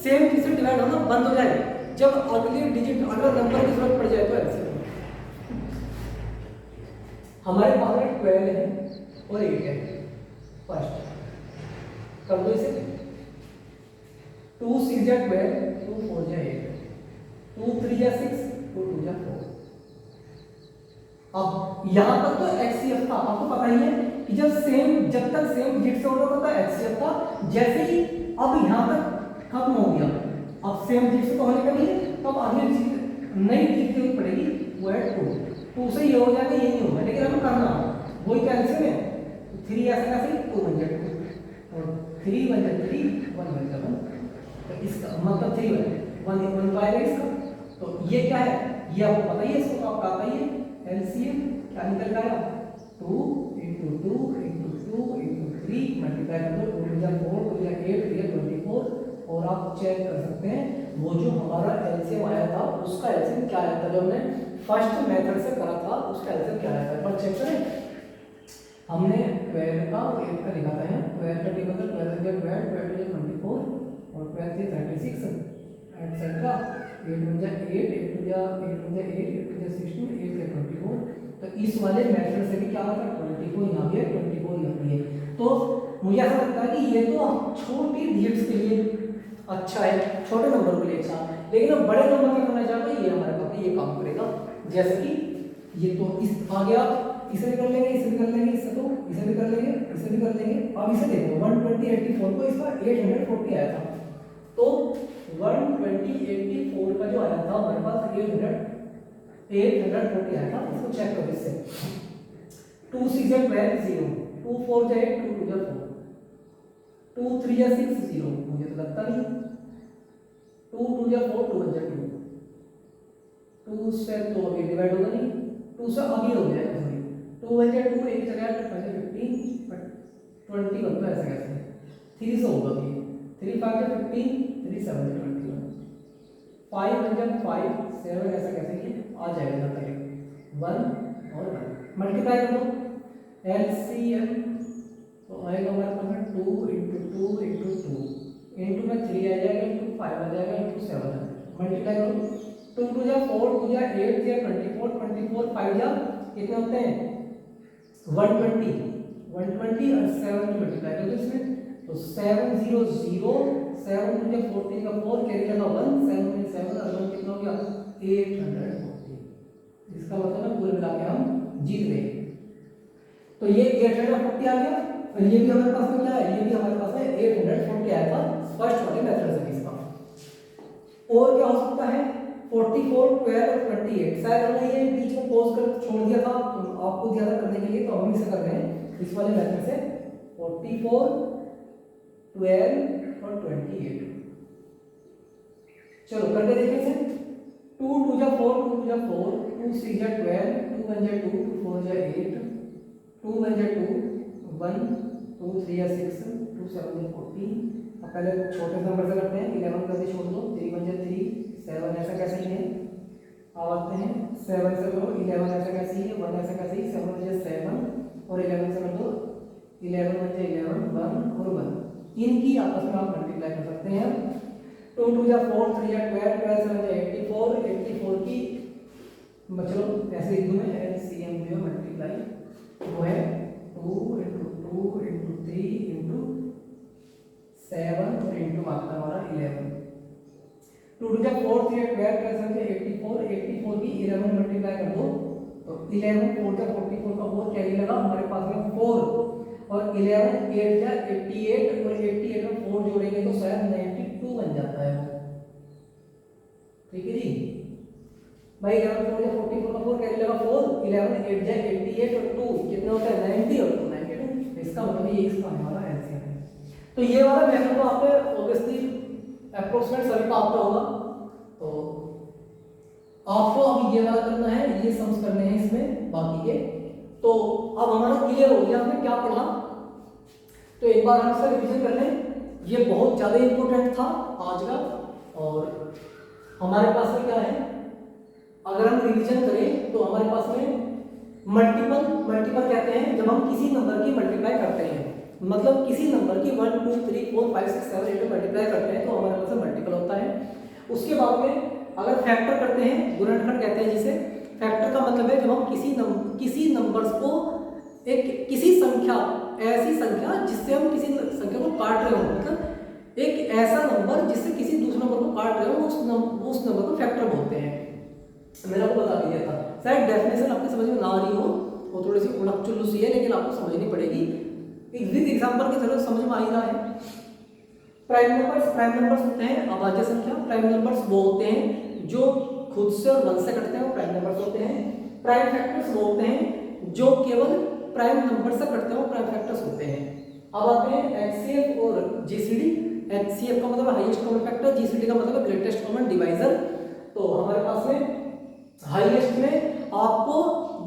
सेम डिजिट से डिवाइड होना बंद हो जाए, जब अगले डिजिट अगला नंबर की जरूरत पड़ जाए तो एलसीएम। हमारे पास में 12 है और 8 है, फर्स्ट कर दो इसे, 2 6 जा 12, 2 4 जा 8, 2 3 जा 6, 2 2 जा 4। अब यहां तक तो HCF था, आपको पता ही है कि जब तक सेम डिजिट से होता था HCF था। जैसे ही अब यहां तक खत्म हो गया, अब सेम डिजिट से तो होने का नहीं है, तो अब अगली नई डिजिट की पड़ेगी, वो है 2 से ये हो जाएगा, ये नहीं होगा, लेकिन हमें करना वही कैंसिल है। 3 ऐसे कैसे 2 बन जाए 2 और 3 बन जाए 3, 1 बन जाए 1, तो इसका मतलब 3 1 पाएगा इसका। तो ये क्या है, ये आपको पता ही है, इसको आपका आता ही है। एलसीएम क्या निकल आया 2 × 2 × 2 × 3 मल्टीप्लाई कर दो, 2 × 4 2 × 8 3 24, और आप चेक कर सकते हैं वो जो हमारा एलसीएम आया था उसका एलसीएम क्या आया था, जो हमने फर्स्ट मेथड से करा था उसका एलसीएम क्या आया था, एक बार चेक करें। हमने 12 का 8 का लिखा था यहाँ, 12 का टेबल 12 12 24 और 12 से 36 एटसेट्रा, 8 1 8 8 8 8 8 16 8 से 24। तो इस वाले मेथड से भी क्या आता है 24 यहाँ भी है, 24 यहाँ भी है। तो मुझे ऐसा लगता है कि ये तो छोटी डिजिट्स के लिए अच्छा है, छोटे नंबर के लिए अच्छा है, लेकिन अब बड़े नंबर में करना चाहते हैं ये हमारे पास ये काम करेगा। जैसे कि ये तो इस आ गया, इसे भी कर लेंगे, इसे भी कर लेंगे, इससे तो इसे भी कर लेंगे, इसे भी कर लेंगे। अब इसे देखो 120 84 को इसका 840 आया था, तो 120 84 का जो आया था हमारे पास 840 आया था, इसको चेक करो इससे। 2 6 जा 12 0, 2 4 जा 8 2 2 जा 4, 2 3 जा 6 0, मुझे तो लगता नहीं, 2 2 जा 4 2 1 जा 2, 2 से तो अभी डिवाइड होगा नहीं, 2 से अभी हो जाएगा, सॉरी 2 1 जा 2 एक जगह 15 21 तो ऐसा कैसे 3 से होगा अभी, 3 5 जा 15 3 7 जा 21, 5 1 जा 5 7 ऐसा कैसे ये आ जाएगा ना, करेक्ट 1 और 1 मल्टीप्लाई कर दो एलसीएम, तो आएगा हमारे पास 2 × 2 × 2 इनटू में 3 आ जाएगा, इनटू 5 आ जाएगा, इनटू 7 आ जाएगा, मल्टीप्लाई करो 2 2 जा 4 2 जा 8 जा 24 24 5 जा कितने होते हैं 120 120 और 7 की मल्टीप्लाई करो इसमें, तो 7 0 0 7 2 जा 14 का 4 कैरी लगा 1 7 में 7 और 1 कितना हो गया 840। इसका मतलब है पूरे मिला के हम जीत गए। तो ये 840 आ गया, और ये भी हमारे पास में क्या है, ये भी हमारे पास में 840 आया था फर्स्ट वाले मेथड से इसका। और क्या हो सकता है 44 12 और 28, शायद हमने ये बीच में पॉज कर छोड़ दिया था, तो आपको दिया था करने के लिए, तो हम इसे कर रहे हैं इस वाले मेथड से 44 12 और 28। चलो करके देखें इसे, 2 2 जा 4 2 2 जा 4 2 6 जा 12 2 1 जा 2 2 4 जा 8 2 1 जा 2 1 2 3 जा 6 2 7 जा 14। अब पहले छोटे नंबर से करते हैं, 11 कर दे छोड़ दो, 3 1 जा 3 7 ऐसा कैसे ही है, अब आते हैं 7 से करो 11 ऐसा कैसे ही है, 1 ऐसा कैसे ही 7 1 जा 7 और 11 से कर दो 11 1 जा 11 1 और 1, इनकी आपस में आप मल्टीप्लाई कर सकते हैं। 2 2 जा 4 3 जा 12 12 7 जा 84 84 की बच्चों ऐसे ही में एलसीएम जो मल्टीप्लाई वो है 2 × 2 × 3 × 7 और इनटू आपका हमारा 11। 2 2 जा 4 3 जा 12 12 7 जा 84 84 की 11 मल्टीप्लाई कर दो, तो 11 4 जा 44 का 4 कैरी लगा हमारे पास में 4 और 11 8 जा 88 और 88 में 4 जोड़ेंगे तो शायद 92 बन जाता है, ठीक है जी भाई। 11 4 जा 44 का 4 कैरी लगा 4 11 8 जा 88 और 2 कितना होता है 90 और 2 92, इसका मतलब ये इसका आने वाला एलसीएम है। तो ये वाला मेथड तो आपने ऑब्वियसली अप्रोक्सीमेट सभी का आता होगा, तो आपको अब ये वाला करना है, ये सम्स करने हैं इसमें बाकी के। तो अब हमारा क्लियर हो गया हमने क्या पढ़ा, तो एक बार हम इसका रिवीजन कर लें। ये बहुत ज़्यादा इंपॉर्टेंट था आज का, और हमारे पास में क्या है, अगर हम रिवीजन करें तो हमारे पास में मल्टीपल कहते हैं जब हम किसी नंबर की मल्टीप्लाई करते हैं, मतलब किसी नंबर की 1 2 3 4 5 6 7 8 मल्टीप्लाई करते हैं तो हमारे पास मल्टीपल होता है। उसके बाद में अगर फैक्टर करते हैं, गुणनखंड कहते हैं जिसे, फैक्टर का मतलब है जब हम किसी नंबर्स को किसी संख्या, ऐसी संख्या जिससे हम किसी संख्या को काट रहे हो, मतलब एक ऐसा नंबर जिससे किसी दूसरे नंबर को काट रहे हो उस नंबर को फैक्टर बोलते हैं। मैंने आपको बता दिया था, शायद डेफिनेशन आपके समझ में ना आ रही हो, वो थोड़ी सी उलट चुल्लू सी है, लेकिन आपको समझनी पड़ेगी। विद एग्जांपल के थोड़ा समझ में आ ही रहा है। प्राइम नंबर्स होते हैं अभाज्य संख्या। प्राइम नंबर्स वो होते हैं जो खुद से और 1 से कटते हैं, वो प्राइम नंबर्स होते हैं। प्राइम फैक्टर्स वो होते हैं जो केवल प्राइम नंबर से कटते हैं, वो प्राइम फैक्टर्स होते हैं। अब आते हैं एचसीएफ और जीसीडी। एचसीएफ का मतलब हाईएस्ट कॉमन फैक्टर, जीसीडी का मतलब ग्रेटेस्ट कॉमन डिवाइजर। तो हमारे पास में हाईएस्ट में आपको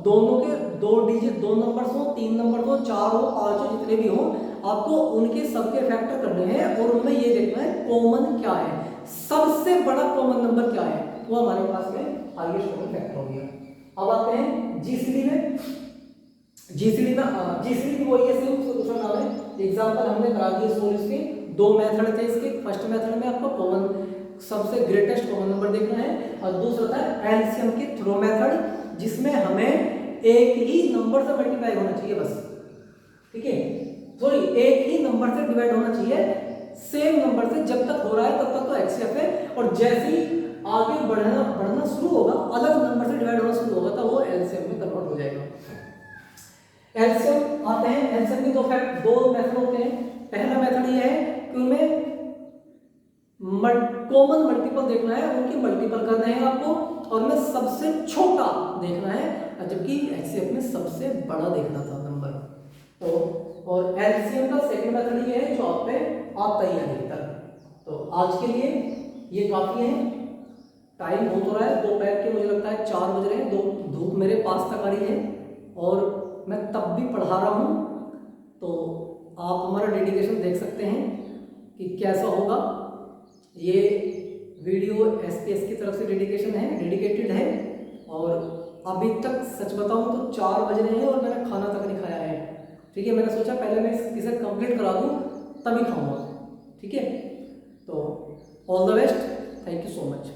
दोनों के 2 डिजिट 2 नंबर्स हो, 3 नंबर हो, 4 हो, 5 हो, जितने भी हो, आपको उनके सबके फैक्टर करने हैं और उनमें ये देखना है कॉमन क्या है, सबसे बड़ा कॉमन नंबर क्या है, वो हमारे पास में हाईएस्ट कॉमन फैक्टर हो गया। अब आते हैं जीसीडी में। जीसीडी भी वही है, सेम उसका दूसरा नाम है। एग्जांपल हमने करा दिए सोल्व इसके। 2 मेथड थे इसके। फर्स्ट मेथड में आपको कॉमन सबसे ग्रेटेस्ट कॉमन नंबर देखना है और दूसरा था एलसीएम के थ्रो मेथड, जिसमें हमें एक ही नंबर से मल्टीप्लाई होना चाहिए बस, ठीक है, सॉरी एक ही नंबर से डिवाइड होना चाहिए, सेम नंबर से जब तक हो रहा है तब तक तो एचसीएफ है, और जैसे ही आगे बढ़ना शुरू होगा, अलग नंबर से डिवाइड होना शुरू होगा, तो वो एलसीएम में कन्वर्ट हो जाएगा। एलसीएम आते हैं, एलसीएम के दो मेथड होते हैं। पहला मेथड ये है कि उनमें कॉमन मल्टीपल देखना है, उनके मल्टीपल करना है आपको, और उनमें सबसे छोटा देखना है, जबकि एचसीएफ में सबसे बड़ा देखना था नंबर। तो और एलसीएम का सेकंड मेथड ये है जो आप पे आता ही है अधिकतर। तो आज के लिए ये काफी है, टाइम हो तो रहा है, दोपहर के मुझे लगता है 4 बज रहे हैं, धूप मेरे पास तक आ रही है और मैं तब भी पढ़ा रहा हूँ। तो आप हमारा डेडिकेशन देख सकते हैं कि कैसा होगा। ये वीडियो एसपीएस की तरफ से डेडिकेटेड है, और अभी तक सच बताऊं तो 4 बज रहे हैं और मैंने खाना तक नहीं खाया है, ठीक है। मैंने सोचा पहले मैं इसे कंप्लीट करा दूं तभी खाऊंगा, ठीक है। तो all the best, thank you so much.